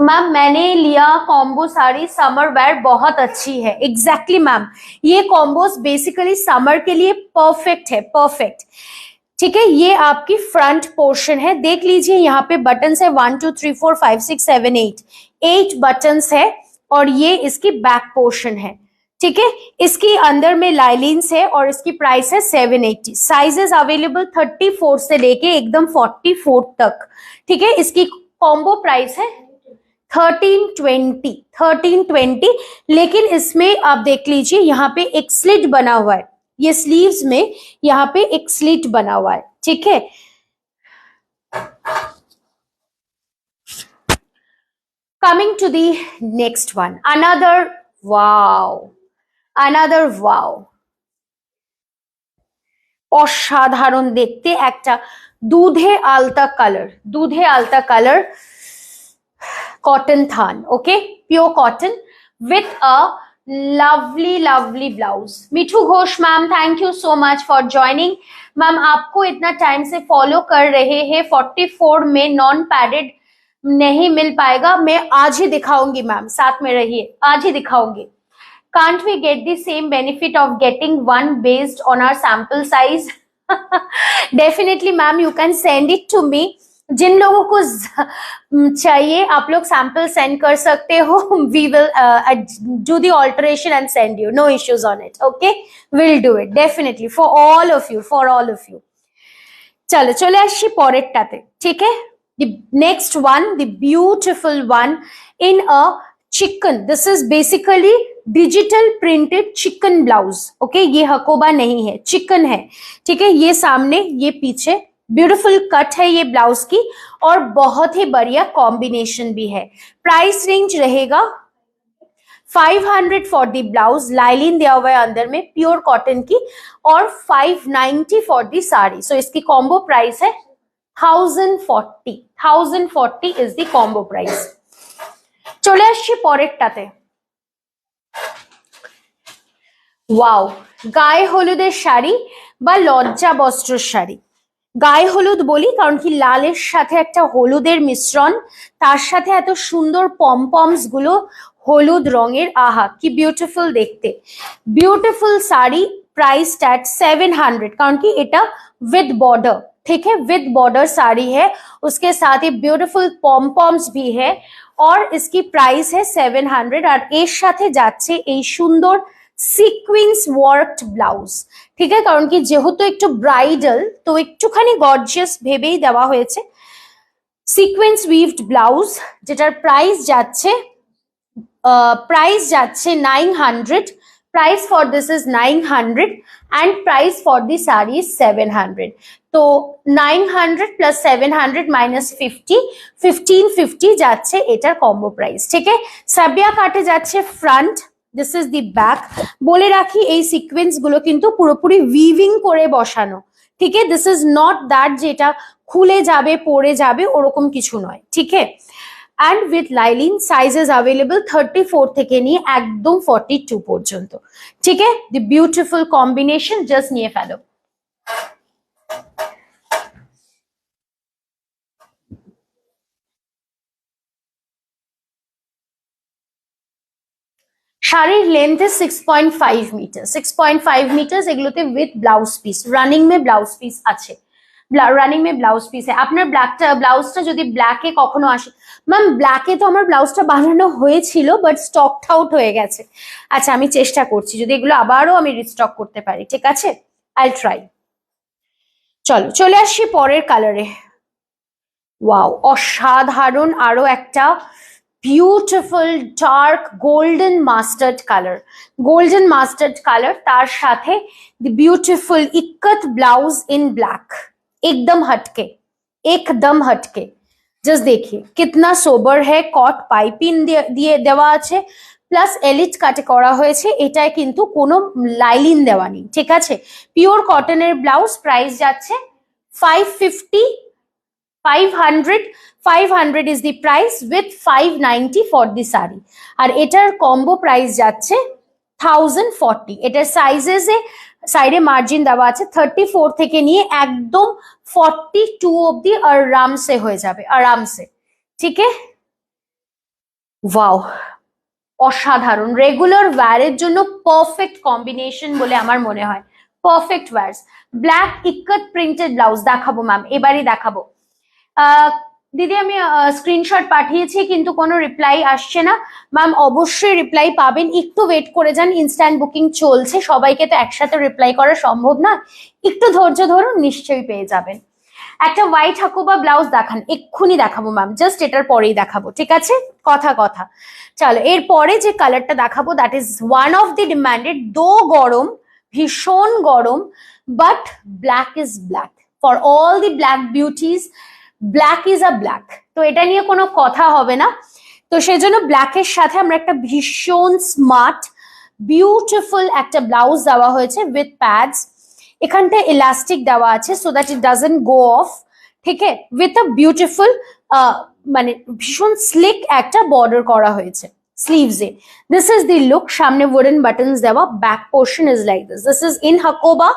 मैम मैंने लिया कॉम्बो साड़ी, समर वेयर बहुत अच्छी है। एग्जैक्टली मैम, ये कॉम्बोस बेसिकली समर के लिए परफेक्ट है, परफेक्ट, ठीक है? ये आपकी फ्रंट पोर्शन है, देख लीजिए यहाँ पे बटन्स है 1 2 3 4 5 6 7 8 बटन्स है, और ये इसकी बैक पोर्शन है, ठीक है? इसकी अंदर में लाइलिन्स है और इसकी प्राइस है 780। साइजेस अवेलेबल 34 से लेके एकदम 44 तक, ठीक है? इसकी कॉम्बो प्राइस है 1320, लेकिन इसमें आप देख लीजिए यहाँ पे एक स्लिट बना हुआ है, ये स्लीव्स में यहाँ पे एक स्लिट बना हुआ है, ठीक है? Coming to the next one, another wow, অসাধারণ দেখতে একটা দুধে আলতা colour cotton than, okay, pure cotton with a lovely blouse. Mithu Ghosh ma'am, thank you so much for joining. Ma'am आपको इतना टाइम से फॉलो कर रहे हैं, 44 में नॉन पैडेड नहीं मिल पाएगा, मैं आज ही दिखाऊंगी मैम, साथ में रहिए, आज ही दिखाऊंगी। Can't we get the same benefit of getting one based on our sample size? Definitely ma'am, you can send it to me. जिन लोगों को चाहिए आप लोग सैंपल सेंड कर सकते हो. We will do the alteration and send you. No issues on it. Okay, will do it definitely for all of you, for all of you. चलो चले আসছি পরেরটাতে. ঠিক है, the next one, the beautiful one in a chicken. This is basically digital printed chicken blouse. Okay, ये हकोबा नहीं है, chicken है. ठीक है, ये सामने ये पीछे ब्यूटीफुल कट है ये ब्लाउज की और बहुत ही बढ़िया कॉम्बिनेशन भी है. प्राइस रेंज रहेगा 500 फॉर दी ब्लाउज, लाइलिन दिया हुआ है अंदर में प्योर कॉटन की, और 590 फॉर दी साड़ी. सो इसकी कॉम्बो प्राइस है 1040. 1040 इज दी कॉम्बो प्राइस. চলে আসছি পরেরটাতে. ওয়াও, গায়ে হলুদের শাড়ি বা লজ্জা বস্ত্র শাড়ি. গায়ে হলুদ বলি কারণ কি লালের সাথে একটা হলুদের মিশ্রণ, তার সাথে এত সুন্দর পমপমস গুলো হলুদ রঙের. আহা কি বিউটিফুল দেখতে. Beautiful sari priced eight 700. कारण कि এটা विद बॉर्डर. ठीक है, विद बॉर्डर साड़ी है, उसके साथ ही ब्यूटीफुल पॉमपॉम्स भी है और इसकी प्राइस है 700. और এর সাথে যাচ্ছে এই সুন্দর সিকোয়েন্স ওয়ার্কড ব্লাউজ. ঠিক আছে, কারণ কি যেহেতু একটু ব্রাইডাল তো একটুখানি গর্জিয়াস ভেবেই দেওয়া হয়েছে. সিকোয়েন্স উইভড ব্লাউজ যেটার প্রাইস যাচ্ছে 900. Price for this is 900 and price for the saree is 700. तो 900 plus 700 minus 50, 1550 যাচ্ছে এটার কম্বো প্রাইস. ঠিক আছে, সাবিয়া কাটে যাচ্ছে front, this is the back. বলে রাখি এই সিকোয়েন্স গুলো কিন্তু পুরোপুরি উইভিং করে বসানো. ঠিক আছে, দিস ইজ নট দ্যাট যেটা খুলে যাবে পড়ে যাবে ওরকম কিছু নয়. ঠিক আছে, and with lining sizes available 34 থেকে নিয়ে একদম 42 পর্যন্ত. ঠিক আছে, the beautiful combination just নিয়ে ফেলো. শাড়ির লেন্থ है 6.5 মিটার. 6.5 মিটার এগুলোতে with blouse piece, running May blouse piece আছে. রানিং মে ব্লাউজ পিস আপনার ব্ল্যাকটা ব্লাউজটা যদি ব্ল্যাকে কখনো আসে, ম্যাম ব্ল্যাকে তো আমার ব্লাউজটা বানানো হয়েছিল বাট স্টকড আউট হয়ে গেছে. আচ্ছা, আমি চেষ্টা করছি যদি এগুলো আবারও আমি রিস্টক করতে পারি. ঠিক আছে, আই ট্রাই. চলো চলে আসছি পরের কালারে. ওয়াও, অসাধারণ আরো একটা beautiful dark golden mustard colour. Golden mustard colour তার সাথে the beautiful ikat blouse in black. एकदम हटके, एकदम हटके. जस्ट देखिए कितना सोबर है. कट पाइपिंग দিয়ে দেওয়া আছে প্লাস এলিট কাটে করা হয়েছে. এটায় কিন্তু কোনো লাইলিন দেওয়া নেই. ঠিক আছে, পিওর কটনের ব্লাউজ. প্রাইস যাচ্ছে 550, 500. 500 is the price with 590 for the saree. আর এটার কম্বো প্রাইস যাচ্ছে 1040. এটার সাইজেসে সাইডে মার্জিন দেওয়া আছে 34 থেকে নিয়ে একদম 42 অব্দি আরামসে হয়ে যাবে, আরামসে. ঠিক আছে, ওয়াও অসাধারণ. রেগুলার ওয়্যারের জন্য পারফেক্ট কম্বিনেশন বলে আমার মনে হয়. Perfect wires. Black ikat printed blouse দেখাবো ম্যাম, এবারই দেখাবো. দিদি আমি স্ক্রিনশট পাঠিয়েছি কিন্তু কোনো রিপ্লাই আসছে না. ম্যাম অবশ্যই রিপ্লাই পাবেন, একটু ওয়েট করে যান. ইনস্ট্যান্ট বুকিং চলছে, সবাইকে তো একসাথে রিপ্লাই করা সম্ভব না. একটু ধৈর্য ধরুন, নিশ্চয়ই পেয়ে যাবেন. একটা হোয়াইট হাকুবা ব্লাউজ দেখান, এক্ষুনি দেখাবো ম্যাম, জাস্ট এটার পরেই দেখাবো. ঠিক আছে, কথা কথা. চলো এরপরে যে কালারটা দেখাবো that is one of the demanded. দো গরম, ভীষণ গরম, but black is black for all the black beauties. Black is a black, তো এটা নিয়ে কোনো কথা হবে না. তো সেজন্য ব্ল্যাকের সাথে আমরা একটা ভীষণ স্মার্ট বিউটিফুল একটা ব্লাউজ দেওয়া হয়েছে উইথ প্যাডস. এখানটা ইলাস্টিক দেওয়া আছে so that it doesn't go of. ঠিক আছে, উইথ আ বিউটিফুল মানে ভীষণ স্লিক একটা বর্ডার করা হয়েছে স্লিভসে. This is the look. সামনে উডেন বাটনস দেওয়া, back portion is like this. This is in Hakoba.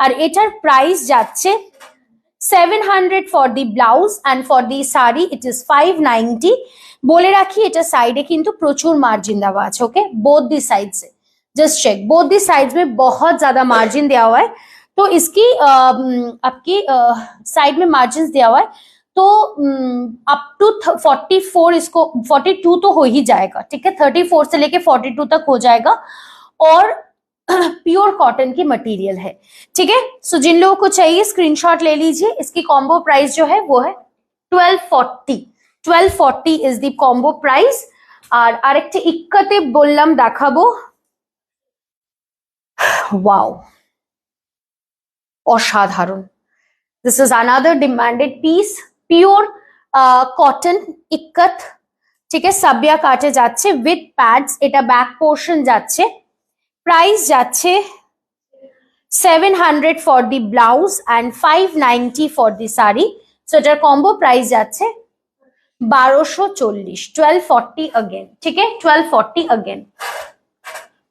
আর এটার প্রাইস যাচ্ছে 700 for the blouse and for the saree it is 590. বলে রাখি এটা সাইডে কিন্তু প্রচুর মার্জিন দেওয়া আছে. ওকে, बोथ दी साइड से just check, both the sides में बहुत ज्यादा मार्जिन दिया हुआ है. तो तो इसकी आपकी साइड में मार्जिन दिया हुआ है, तो अप टू 44, इसको 42 तो हो ही जाएगा, ठीक है, 34 से लेके 42 तक हो जाएगा, और प्योर कॉटन की मटेरियल है, ठीक है। सो जिन लोगों को चाहिए स्क्रीनशॉट ले लीजिए। इसकी कॉम्बो प्राइस जो है वो है 1240 इज द कॉम्बो प्राइस। আর আরেকটা ইক্কাতে বললাম দেখাবো, ওয়াও অসাধারণ। This is another demanded piece, pure cotton ikat, ঠিক আছে, সাবিয়া কাটে যাচ্ছে উইথ প্যাডস, এটা ব্যাক পোর্শন যাচ্ছে, প্রাইস যাচ্ছে 700 for the blouse and 590 for the sari. So এটার কম্বো প্রাইস যাচ্ছে 1240, 1240 अगेन, ठीक है, 1240 अगेन।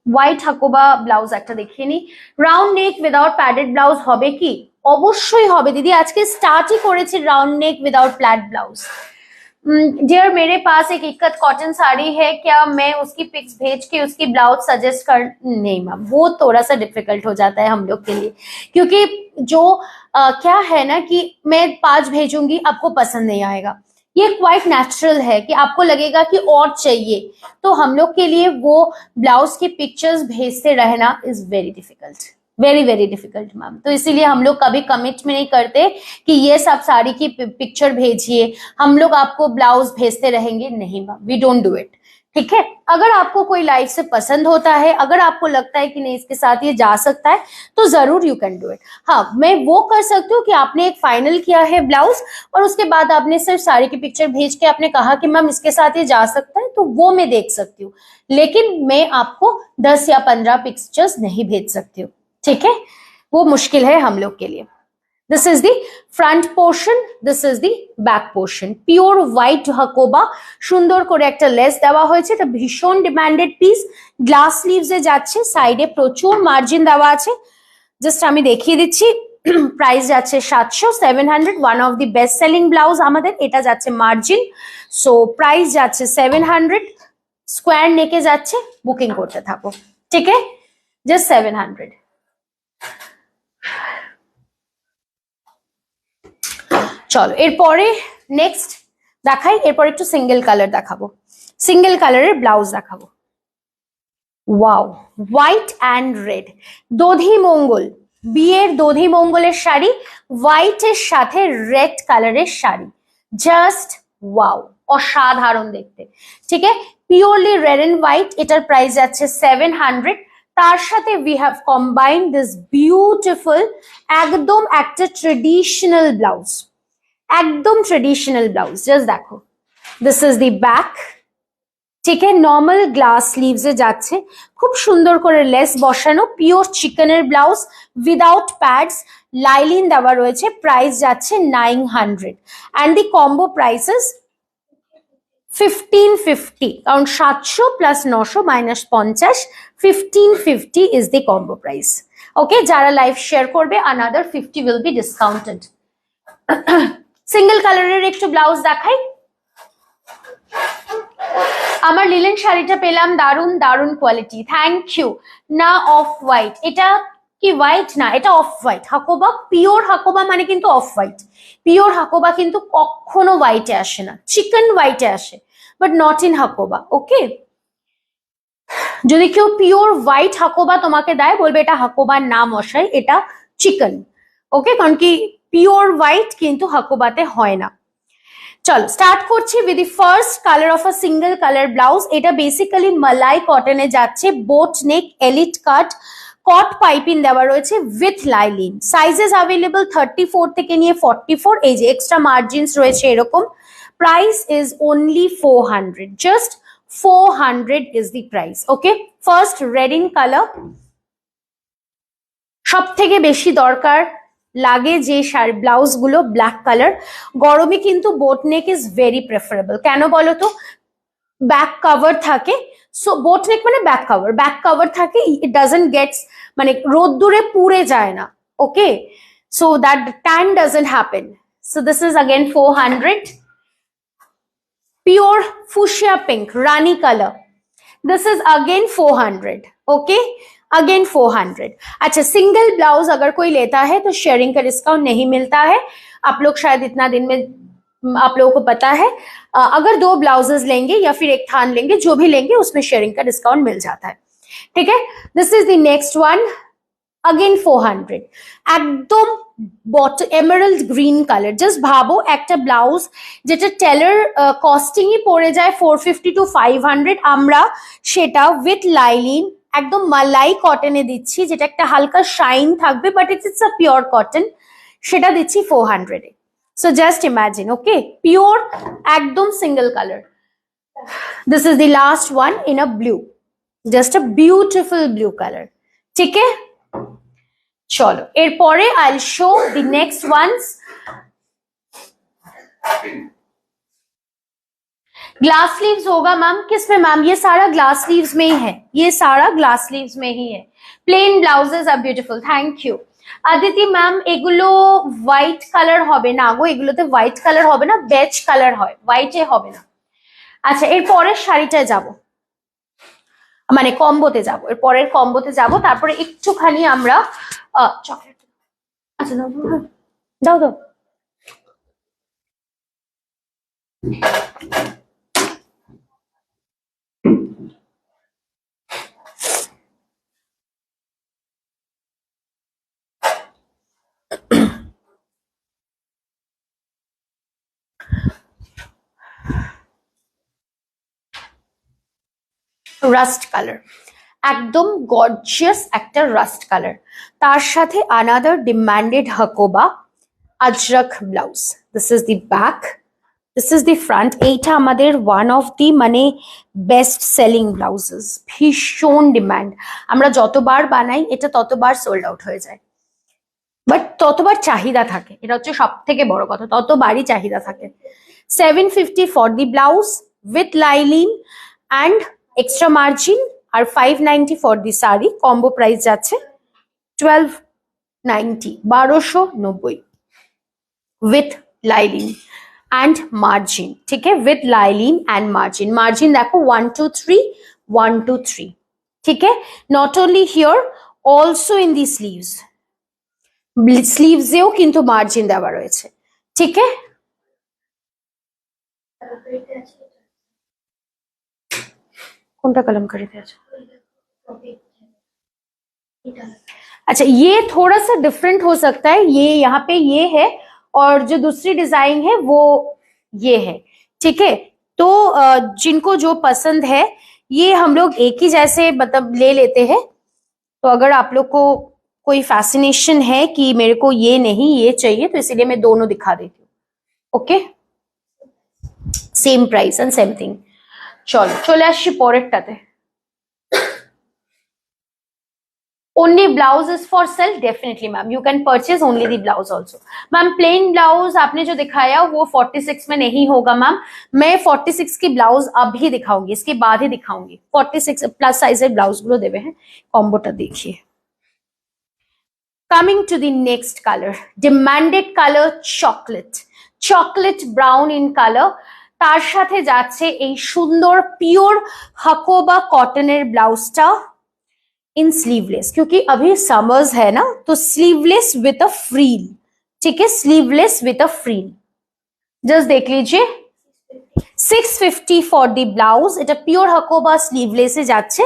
হোয়াইট হাকোবা ব্লাউজ একটা দেখিয়ে নি। Round neck without padded blouse হবে কি? অবশ্যই হবে দিদি, আজকে স্টার্টই করেছি রাউন্ড नेक विदाउट प्लैड ब्लाउज। डियर मेरे पास एक इक्कत कॉटन साड़ी है, क्या मैं उसकी पिक्स भेज के उसकी ब्लाउज सजेस्ट कर? नहीं मैम, वो थोड़ा सा डिफिकल्ट हो जाता है हम लोग के लिए, क्योंकि जो क्या है ना कि मैं 5 भेजूंगी, आपको पसंद नहीं आएगा, ये क्वाइट नेचुरल है कि आपको लगेगा कि और चाहिए, तो हम लोग के लिए वो ब्लाउज की पिक्चर्स भेजते रहना is very difficult, very very difficult ma'am. तो इसीलिए हम लोग कभी कमिट में नहीं करते कि ये सब साड़ी की पिक्चर भेजिए, हम लोग आपको ब्लाउज भेजते रहेंगे, नहीं ma'am, we don't do it, ठीक है। अगर आपको कोई लाइफ से पसंद होता है, अगर आपको लगता है कि नहीं इसके साथ ये जा सकता है, तो जरूर यू कैन डू इट। हाँ, मैं वो कर सकती हूँ कि आपने एक फाइनल किया है ब्लाउज और उसके बाद आपने सिर्फ साड़ी की पिक्चर भेज के आपने कहा कि मैम इसके साथ ये जा सकता है, तो वो मैं देख सकती हूँ, लेकिन मैं आपको 10 या 15 पिक्चर्स नहीं भेज सकती हूँ, ठीक है, वो मुश्किल है हम लोग के लिए। This is the front portion, this is the back portion, pure white hakoba, সুন্দর করে একটা লেস দেওয়া হয়েছে, এটা ভীষণ ডিমান্ডেড পিস, গ্লাস স্লিভস এ যাচ্ছে, সাইডে প্রচুর মার্জিন দেওয়া আছে, জাস্ট আমি দেখিয়ে দিচ্ছি। প্রাইস যাচ্ছে 700, 700, one of the best selling blouse আমাদের, এটা যাচ্ছে মার্জিন, সো প্রাইস যাচ্ছে 700, স্কোয়ার নেকে যাচ্ছে, বুকিং করতে থাকো, ঠিক আছে, জাস্ট 700। চলো এরপরে নেক্সট দেখাই, এরপর একটু সিঙ্গেল কালার দেখাবো, সিঙ্গেল কালারের ব্লাউজ দেখাবো। ওয়াও, হোয়াইট অ্যান্ড রেড, দধি মঙ্গল, বিয়ের দধি মঙ্গলের শাড়ি, হোয়াইটের সাথে রেড কালারের শাড়ি, জাস্ট ওয়াও, অসাধারণ দেখতে, ঠিক আছে, পিওরলি রেড এন্ড হোয়াইট, এটার প্রাইস যাচ্ছে 700। তার সাথে we have combined this beautiful একদম একটা ট্রেডিশনাল ব্লাউজ, একদম ট্রেডিশনাল ব্লাউজ, জাস্ট দেখো, দিস ইজ দি ব্যাক, ঠিক আছে, নর্মাল গ্লাস স্লিভস এ যাচ্ছে, খুব সুন্দর করে লেস বসানো, পিওর চিকনের ব্লাউজ উইদাউট প্যাডস, লাইলিন দেওয়া রয়েছে, প্রাইস যাচ্ছে 900 অ্যান্ড দি কম্বো প্রাইসেস 1550, কারণ 700 plus 900 minus 50, 1550 is the combo price. Okay, যারা লাইভ শেয়ার করবে another 50 will be discounted। Single কালারের একটু ব্লাউজ দেখাই। আমার লিলেন শাড়িটা পেলাম, দারুন দারুন কোয়ালিটি, থ্যাংক ইউ। না অফ হোয়াইট, এটা কি হোয়াইট না, এটা off white Hakoba, pure Hakoba মানে কিন্তু অফ হোয়াইট, পিওর হাকোবা কিন্তু কখনো হোয়াইটে আসে না, চিকেন হোয়াইটে আসে, বাট নট ইন হাকোবা, ওকে। যদি কেউ পিওর হোয়াইট হাকোবা তোমাকে দেয়, বলবে এটা হাকোবার না মশাই, এটা চিকেন, ওকে, কারণ কি পিওর হোয়াইট কিন্তু হাকোবাতে হয় না। চলো স্টার্ট করছি with the first colour of a single colour blouse. এটা বেসিক্যালি মালাই কটনে যাচ্ছে, বোট নেক, এলিট কাট, কট পাইপিং দেওয়া রয়েছে উইথ লাইলিন, সাইজেস অ্যাভেলেবল 34 থেকে নিয়ে 44, এই যে এক্সট্রা মার্জিনস রয়েছে এরকম। Price is only 400, just 400 is the price, okay. First red in colour, সব থেকে বেশি দরকার লাগে যে শাড়ি ব্লাউজ গুলো ব্ল্যাক কালার, গরমে কিন্তু boat neck is very preferable, কেন বলো তো, ব্যাক কভার থাকে, সো বোট নেক মানে ব্যাক কভার থাকে, ইট ডাজন্ট গেটস, মানে রোদ্দুরে পুড়ে যায় না, okay, so that tan doesn't happen. So this is again 400। Pure fuchsia pink rani colour, this is again 400, okay. Again 400। अच्छा, सिंगल ब्लाउज अगर कोई लेता है तो शेयरिंग का डिस्काउंट नहीं मिलता है। आप लोग शायद इतना दिन में आप लोगों को पता है। अगर 2 ब्लाउजेस लेंगे या फिर एक थान लेंगे, जो भी लेंगे उसमें शेयरिंग का डिस्काउंट मिल जाता है। ठीक है, this is the next one, again 400। একদম এমারাল্ড গ্রিন কালার। জাস্ট ভাবো একটা ব্লাউজ যেটা টেলার কস্টিংই পড়ে যায় 450 to 500, আমরা সেটা উইথ লাইলিন একদম মালাই কটনে দিচ্ছি, যেটা একটা হালকা শাইন থাকবে, but it's a pure cotton, সেটা দিচ্ছি 400 এ। So just imagine, okay, pure একদম single colour. This is the last one in a blue, just a beautiful blue colour. ঠিক है, चलो एरपरे I will show the next ones. Glass sleeves होगा ma'am, किसमें मैम? ये सारा ग्लास स्लीव्स में ही है, ये सारा ग्लास स्लीव्स में ही है। Plain blouses are beautiful, thank you. Aditi ma'am एगुलो व्हाइट कलर होबे ना गो, एगुलोते व्हाइट कलर होबे ना, बेज कलर হয়, হোয়াইটে হবে না। আচ্ছা, এর পরের শাড়িটায় যাব, মানে কম্বোতে যাব, এর পরের কম্বোতে যাব, তারপরে একটুখানি আমরা চকলেট, আচ্ছা দাও দাও। রাস্ট কালার, একদম গর্জিয়াস একটা রাস্ট কালার, তার সাথে another demanded Hakoba Ajrakh blouse. This is the back, this is the front. এইটা আমাদের ওয়ান অফ দি মানে বেস্ট সেলিং ব্লাউজেস, ভীষণ ডিমান্ড। আমরা যতবার বানাই এটা ততবার সোল্ড আউট হয়ে যায়, বাট ততবার চাহিদা থাকে, এটা হচ্ছে সব থেকে বড় কথা, ততবারই চাহিদা থাকে। 750 for the blouse with lining and extra margin, আর 590 for the sari. Combo price যাচ্ছে 1290, 1290 উইথ লাইলিন অ্যান্ড মার্জিন। ঠিক है, with lining and margin. Margin দেখো 1 2 3 1 2 3। ঠিক है, not only here, also in the sleeves, স্লিভসেও কিন্তু মার্জিন দেওয়া রয়েছে। ঠিক है, কোনটা कलमकारी আছে? अच्छा, ये थोड़ा सा डिफरेंट हो सकता है, ये यहाँ पे ये है और जो दूसरी डिजाइन है वो ये है। ठीक है, तो जिनको जो पसंद है ये हम लोग एक ही जैसे मतलब ले लेते हैं। तो अगर आप लोग को कोई फैसिनेशन है कि मेरे को ये नहीं ये चाहिए, तो इसीलिए मैं दोनों दिखा देती हूँ। Okay, same price and same thing. चलो चले আসছি পরেরটাতে। Only blouse is for sale, definitely ma'am, you can purchase only the blouse also। Ma'am plain blouse आपने जो दिखाया वो 46 में नहीं होगा मैम, मैं 46 की ब्लाउज अभी दिखाऊंगी, इसके बाद ही दिखाऊंगी। 46 प्लस साइजेर ब्लाउज गुलो देवे हैं। कॉम्बोटा देखिए, coming to the next color, demanded color chocolate, chocolate brown in color। তার সাথে যাচ্ছে এই সুন্দর পিওর হাকোবা কটনের ব্লাউজটা इन स्लीवलेस, क्योंकि अभी समर्स है ना, तो स्लीवलेस विथ अ फ्रील। ठीक है, sleeveless with a frill, just देख लीजिए 650 फॉर द ब्लाउज। এটা পিওর হাকোবা স্লিভলেসে যাচ্ছে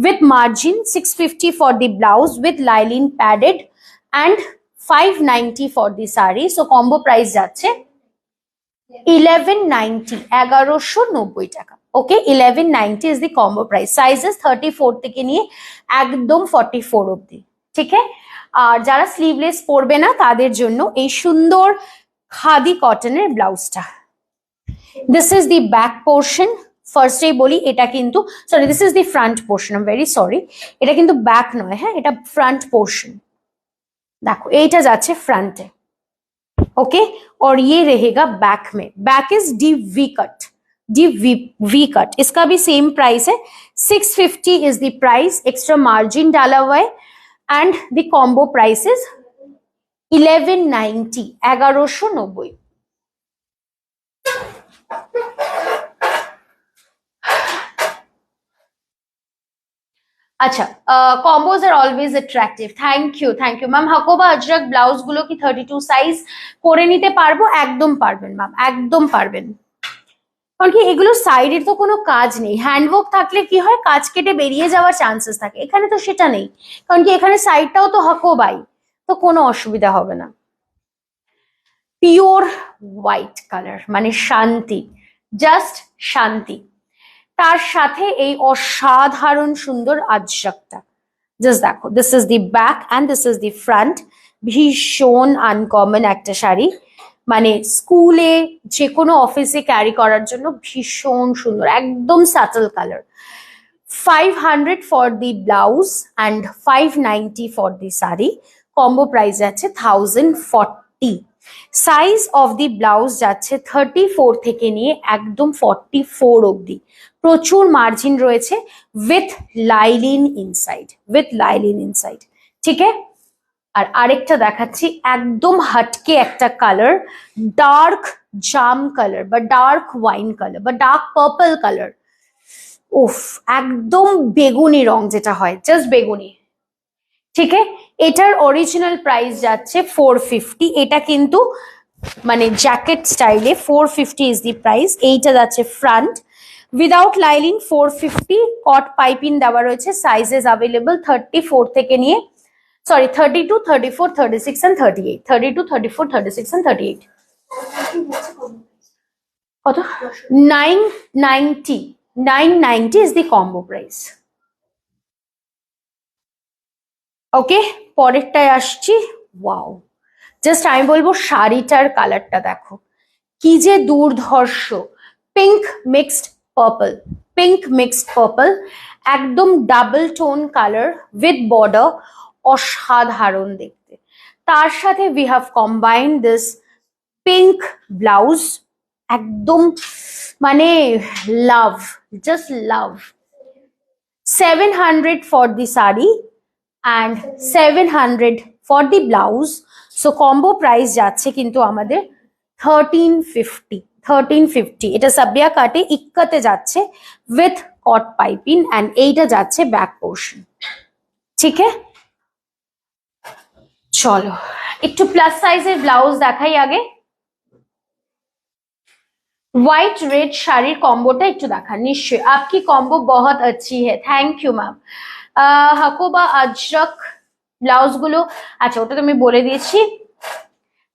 with margin, 650 for the blouse with lining padded and 590 for the saree। so combo price যাচ্ছে 1190, 1190 টাকা। ওকে, 1190 is the combo price। Sizes 34 থেকে নিয়ে একদম 44 অবধি। ঠিক है, আর যারা স্লিভলেস পরবে না তাদের জন্য এই সুন্দর খাদি কটনের ব্লাউজটা। This is the back portion. ফার্স্টে বলি এটা কিন্তু, sorry this is the front portion, I am very sorry, এটা কিন্তু ব্যাক নয়, হ্যাঁ এটা ফ্রন্ট পোর্শন। দেখো এইটা যাচ্ছে ফ্রন্টে, ओके और ये रहेगा बैक में। Back is D V cut, D V cut, इसका भी सेम प्राइस है, 650 is the price, extra margin डाला हुआ है and the combo price is 1190, 1190। আচ্ছা, combos are always attractive. Thank you ma'am. Hakoba Ajrak blouse গুলো কি 32 সাইজ করে নিতে পারবো? একদম পারবেন ম্যাম, একদম পারবেন। কারণ কি এগুলো সাইডের তো কোনো কাজ নেই, হ্যান্ডওয়ার্ক থাকলে কি হয় কাজ কেটে বেরিয়ে যাওয়ার চান্সেস থাকে, এখানে তো সেটা নেই। কারণ কি এখানে সাইডটাও তো হাকোবাই, তো কোনো অসুবিধা হবে না। পিওর হোয়াইট কালার মানে শান্তি, জাস্ট শান্তি। তার সাথে এই অসাধারণ সুন্দর আজরাকটা, জাস্ট দেখো, this is the back and this is the front. ভীষণ আনকমন একটা শাড়ি, মানে স্কুলে যে কোনো অফিসে ক্যারি করার জন্য ভীষণ সুন্দর, একদম subtle colour. 500 for the blouse and 590 for the sari. Combo price যাচ্ছে 1040। সাইজ অফ দি ব্লাউজ যাচ্ছে 34 থেকে নিয়ে একদম 44 অবধি। প্রচুর মার্জিন রয়েছে উইথ লাইলিন ইনসাইড, ঠিক আছে। আর আরেকটা দেখাচ্ছি, একদম হাটকে একটা কালার, ডার্ক জাম কালার বা ডার্ক ওয়াইন কালার বা ডার্ক পার্পল কালার। উফ, একদম বেগুনি রং যেটা হয়, জাস্ট বেগুনি, ঠিক আছে। এটার অরিজিনাল প্রাইস যাচ্ছে 450। এটা কিন্তু মানে জ্যাকেট স্টাইলে 450 ইজ দি প্রাইস। এইটা যাচ্ছে ফ্রন্ট উইদাউট লাইলিং 450। কট পাইপিং দেওয়া রয়েছে, সাইজেস অ্যাভেলেবল 34 থেকে নিয়ে, সরি 32, 34, 36 and 38। 32, 34, 36 and 38। কত? 990। 990 is the combo price। ওকে, পরেরটায় আসছি। ওয়াও, জাস্ট আমি বলবো শাড়িটার কালারটা দেখো কি যে দুর্ধর্ষ। পিঙ্ক মিক্সড পার্পল, একদম double tone colour with border, অসাধারণ দেখতে। তার সাথে we have combined this pink blouse, একদম মানে love, just love. 700 for the sari and 700 for the blouse। so combo price যাচ্ছে কিন্তু আমাদের 1350। এটা সাবিয়া কাটে ইক্কাতে যাচ্ছে with cot piping and এইটা যাচ্ছে ব্যাক পোর্শন, ঠিক আছে। চলো একটু প্লাস সাইজের ব্লাউজ দেখাই আগে। व्हाइट रेड শাড়ির কম্বোটা একটু দেখা। নিশ্চয়ই, आपकी কম্বো बहुत अच्छी है। Thank you ma'am. Hakoba Ajrak blouse গুলো, আচ্ছা ওটা তো আমি বলে দিয়েছি,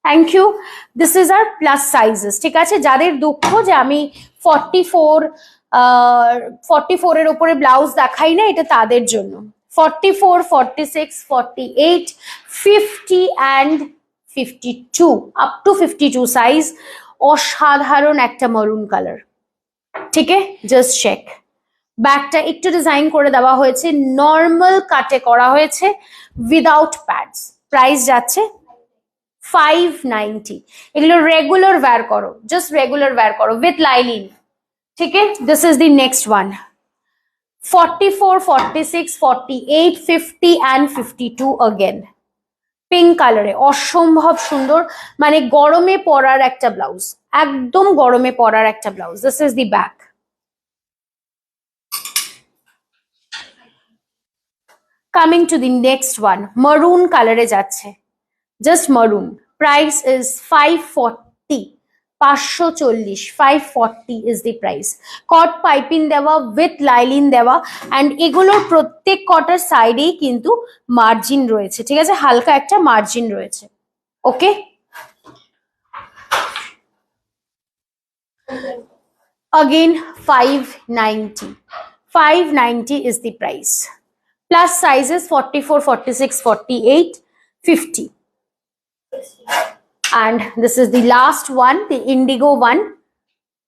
thank you. This is our plus sizes, ঠিক আছে। যাদের দুঃখ যে আমি 44 এর উপরে ব্লাউজ দেখাই না, এটা তাদের জন্য। 44, 46, 48, 50 and 52, আপ টু 52 সাইজ। অসাধারণ একটা মরুন কালার, ঠিক আছে। জাস্ট চেক, ব্যাকটা একটু ডিজাইন করে দেওয়া হয়েছে, নর্মাল কাটে করা হয়েছে উইদাউট প্যাডস। প্রাইস যাচ্ছে 590। এগুলো রেগুলার ওয়্যার করো, জাস্ট রেগুলার ওয়্যার করো উইথ লাইলিন, ঠিক আছে। This is the next one. 44, 46, 48, 50 and 52 again. Pink কালারে অসম্ভব সুন্দর, মানে গরমে পরার একটা ব্লাউজ, একদম গরমে পরার একটা blouse. This is the back. Coming to the next one, মারুন কালারে যাচ্ছে, জাস্ট মারুন। Price is 540। 540, 540 is the price. Caught piping দেওয়া উইথ লাইলিন দেওয়া, অ্যান্ড এগুলোর প্রত্যেক কটার সাইডেই কিন্তু মার্জিন রয়েছে, ঠিক আছে, হালকা একটা মার্জিন রয়েছে। ওকে, again 590। 590 is the price। plus sizes 44, 46, 48, 50। and this is the last one, the indigo one।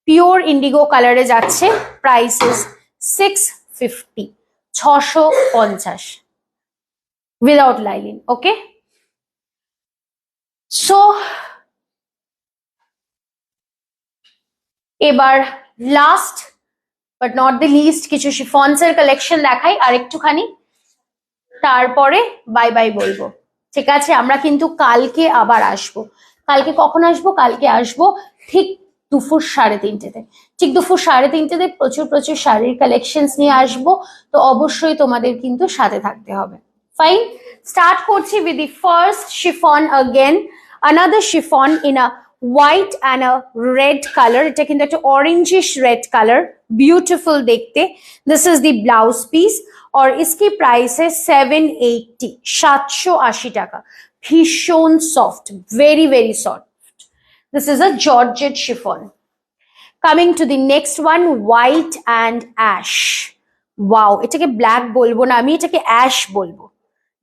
pure indigo color এ যাচ্ছে, price is 650। 650 without lining। okay, so এবার last but not the least কিছু শিফনসের কালেকশন দেখাই আর একটুখানি, তারপরে bye bye বলবো, ঠিক আছে। আমরা কিন্তু কালকে আবার আসবো। কালকে কখন আসবো? কালকে আসবো ঠিক দুপুর 3:30-তে, ঠিক দুপুর 3:30তে প্রচুর প্রচুর শাড়ির কালেকশনস নিয়ে আসবো, তো অবশ্যই তোমাদের কিন্তু সাথে থাকতে হবে। ফাইন, স্টার্ট করছি with the first chiffon. Again another chiffon in a white and a red color, এটা কিন্তু একটা orangish red color, beautiful দেখতে। this is the blouse piece और इसकी प्राइस है 780, 780 টাকা। ভীষণ soft, very very soft. this is a georgette chiffon. Coming to the next one, white and ash. wow, এটাকে ব্ল্যাক বলবো না, আমি এটাকে অ্যাশ বলবো।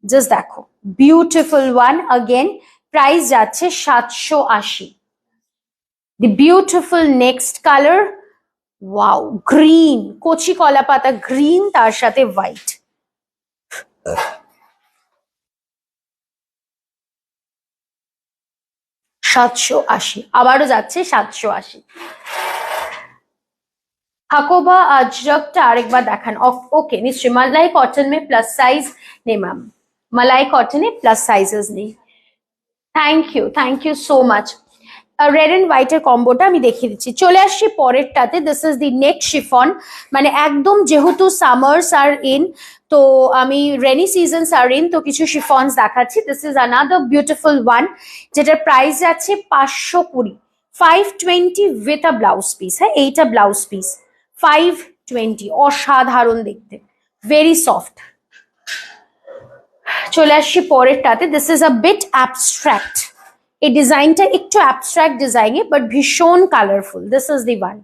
জাস্ট দেখো, বিউটিফুল ওয়ান। अगेन প্রাইস যাচ্ছে 780। the beautiful next color, wow, green, কচি কলা পাতা গ্রিন, তার সাথে হোয়াইট। 780, আবারও যাচ্ছে 780। হাকোবা আজরকটা আরেকবার দেখান। ওকে, নিশ্চয়ই। মালাই কটন মে প্লাস সাইজ নেই ম্যাম, মালাই কটনে প্লাস সাইজেস নেই। Thank you so much. Red and হোয়াইটের কম্বোটা আমি দেখিয়ে দিচ্ছি। চলে আসছি পরেরটাতে। This is the neck chiffon, মানে একদম যেহেতু সামার্স আর ইন, তো আমি রেনি সিজনস আর ইন, তো কিছু শিফনস দেখাচ্ছি। This is another beautiful one, যেটার প্রাইস যাচ্ছে 520, 520 উইথ আ ব্লাউজ পিস। হ্যাঁ, এইটা ব্লাউজ পিস, 520, অসাধারণ দেখতে, ভেরি সফট। চলে আসছি পরেরটাতে। This is a bit abstract, এই ডিজাইনটা একটু অ্যাবস্ট্রাক্ট ডিজাইনে বাট ভীষণ colourful. This is the one,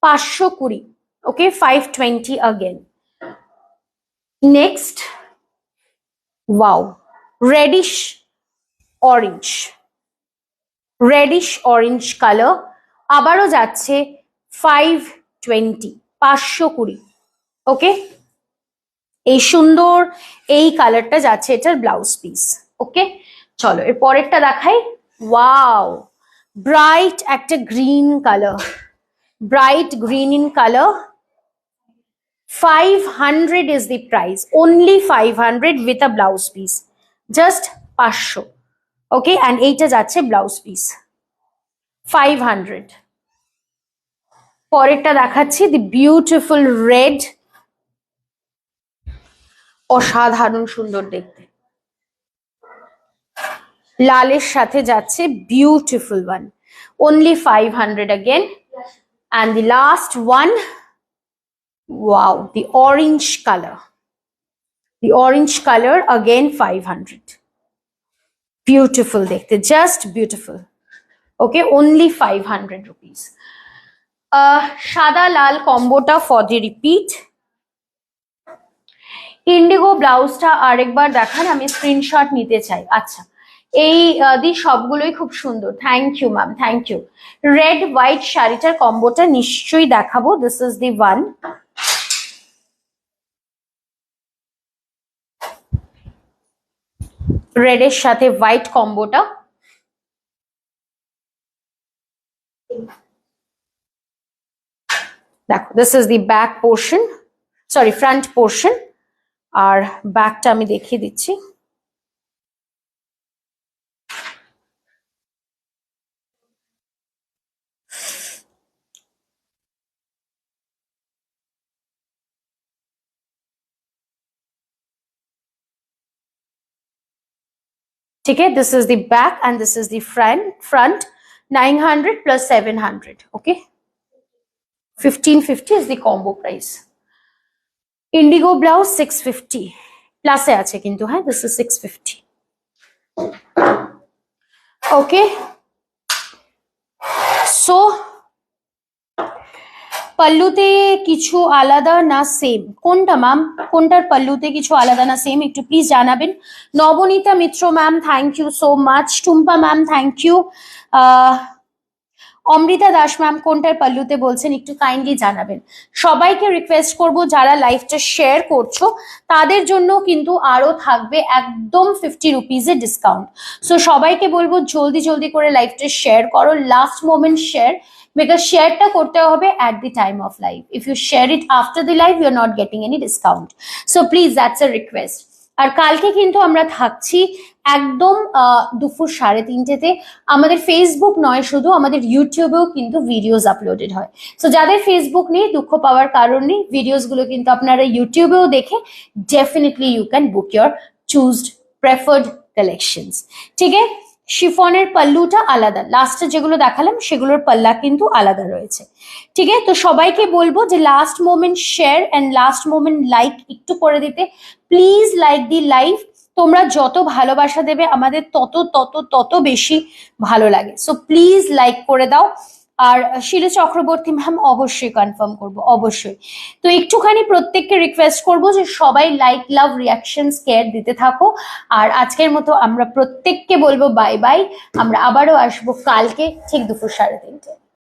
520, okay, 520 again. Next, wow, reddish orange colour, আবারও যাচ্ছে 520, 520, ওকে। এই সুন্দর এই কালারটা যাচ্ছে এটার ব্লাউজ পিস, ওকে। চলো এর পরেরটা দেখাই। ওয়াও, ব্রাইট একটা green colour, bright green in colour. 500 is the price, only 500 with a blouse piece, just 500, okay, and এইটা যাচ্ছে ব্লাউজ পিস 500। পরেরটা দেখাচ্ছি, দি বিউটিফুল রেড, অসাধারণ সুন্দর দেখতে, লালের সাথে যাচ্ছে, beautiful one, only 500 again। and the last one, wow, the orange color, again 500, beautiful dekhte, just beautiful, okay, only 500 rupees। shada lal combo ta for the repeat। Indigo ব্লাউজটা আরেকবার দেখান, আমি স্ক্রিনশট নিতে চাই। আচ্ছা, এই দি সবগুলোই খুব সুন্দর, thank you ma'am, thank you. Red white শাড়িটার কম্বোটা নিশ্চয়ই দেখাবো। দিস ইজ দি ওয়ান, রেডের সাথে হোয়াইট কম্বোটা, দেখো। This is the back portion, sorry front portion, আর ব্যাকটা আমি দেখিয়ে দিচ্ছি। ठीक है, this is the back and this is the front 900 plus 700, okay, 1550 is the combo price। indigo blouse 650 plus এ আছে কিন্তু, হ্যাঁ, this is 650, okay। so পাল্লুতে কিছু আলাদা না সেম? কোনটা ম্যাম, কোনটার পাল্লুতে কিছু আলাদা না সেম একটু প্লিজ জানাবেন। Nabanita Mitra ma'am, thank you so much. Tumpa ma'am, thank you. Amrita Das ma'am, কোনটার পাল্লুতে বলছেন একটু কাইন্ডলি জানাবেন। সবাইকে রিকোয়েস্ট করব, যারা লাইভটা শেয়ার করছো তাদের জন্য কিন্তু আরো থাকবে একদম 50 রুপিজের ডিসকাউন্ট। সো সবাইকে বলবো জলদি জলদি করে লাইভটা শেয়ার করো, লাস্ট মোমেন্ট শেয়ার, because শেয়ারটা করতে হবে at the time of live. If you share it after the live, you're not getting any discount. So please, that's a request. আর কালকে কিন্তু আমরা থাকছি একদম দুপুর 3:30-তে। আমাদের ফেসবুক নয় শুধু, আমাদের ইউটিউবেও কিন্তু ভিডিওস আপলোডেড হয়। সো যাদের ফেসবুক নেই দুঃখ পাওয়ার কারণ নেই, ভিডিওস গুলো কিন্তু আপনারা ইউটিউবেও দেখে definitely you can book your choosed preferred collections. ঠিক আছে, শিফনের পাল্লুটা আলাদা, লাস্টে যেগুলো দেখালাম সেগুলোর পাল্লা কিন্তু আলাদা রয়েছে। ঠিক আছে, তো সবাইকে বলবো যে last moment share and last moment like একটু করে দিতে। Please like the live. তোমরা যত ভালোবাসা দেবে আমাদের তত তত তত বেশি ভালো লাগে। সো প্লিজ লাইক করে দাও। আর শিলু চক্রবর্তী ম্যাম অবশ্যই কনফার্ম করব, অবশ্যই। তো একটুখানি প্রত্যেককে রিকোয়েস্ট করব যে সবাই লাইক লাভ রিয়াকশন কেয়ার দিতে থাকো। আর আজকের মতো আমরা প্রত্যেককে বলবো বাই বাই। আমরা আবারও আসবো কালকে ঠিক দুপুর 3:30।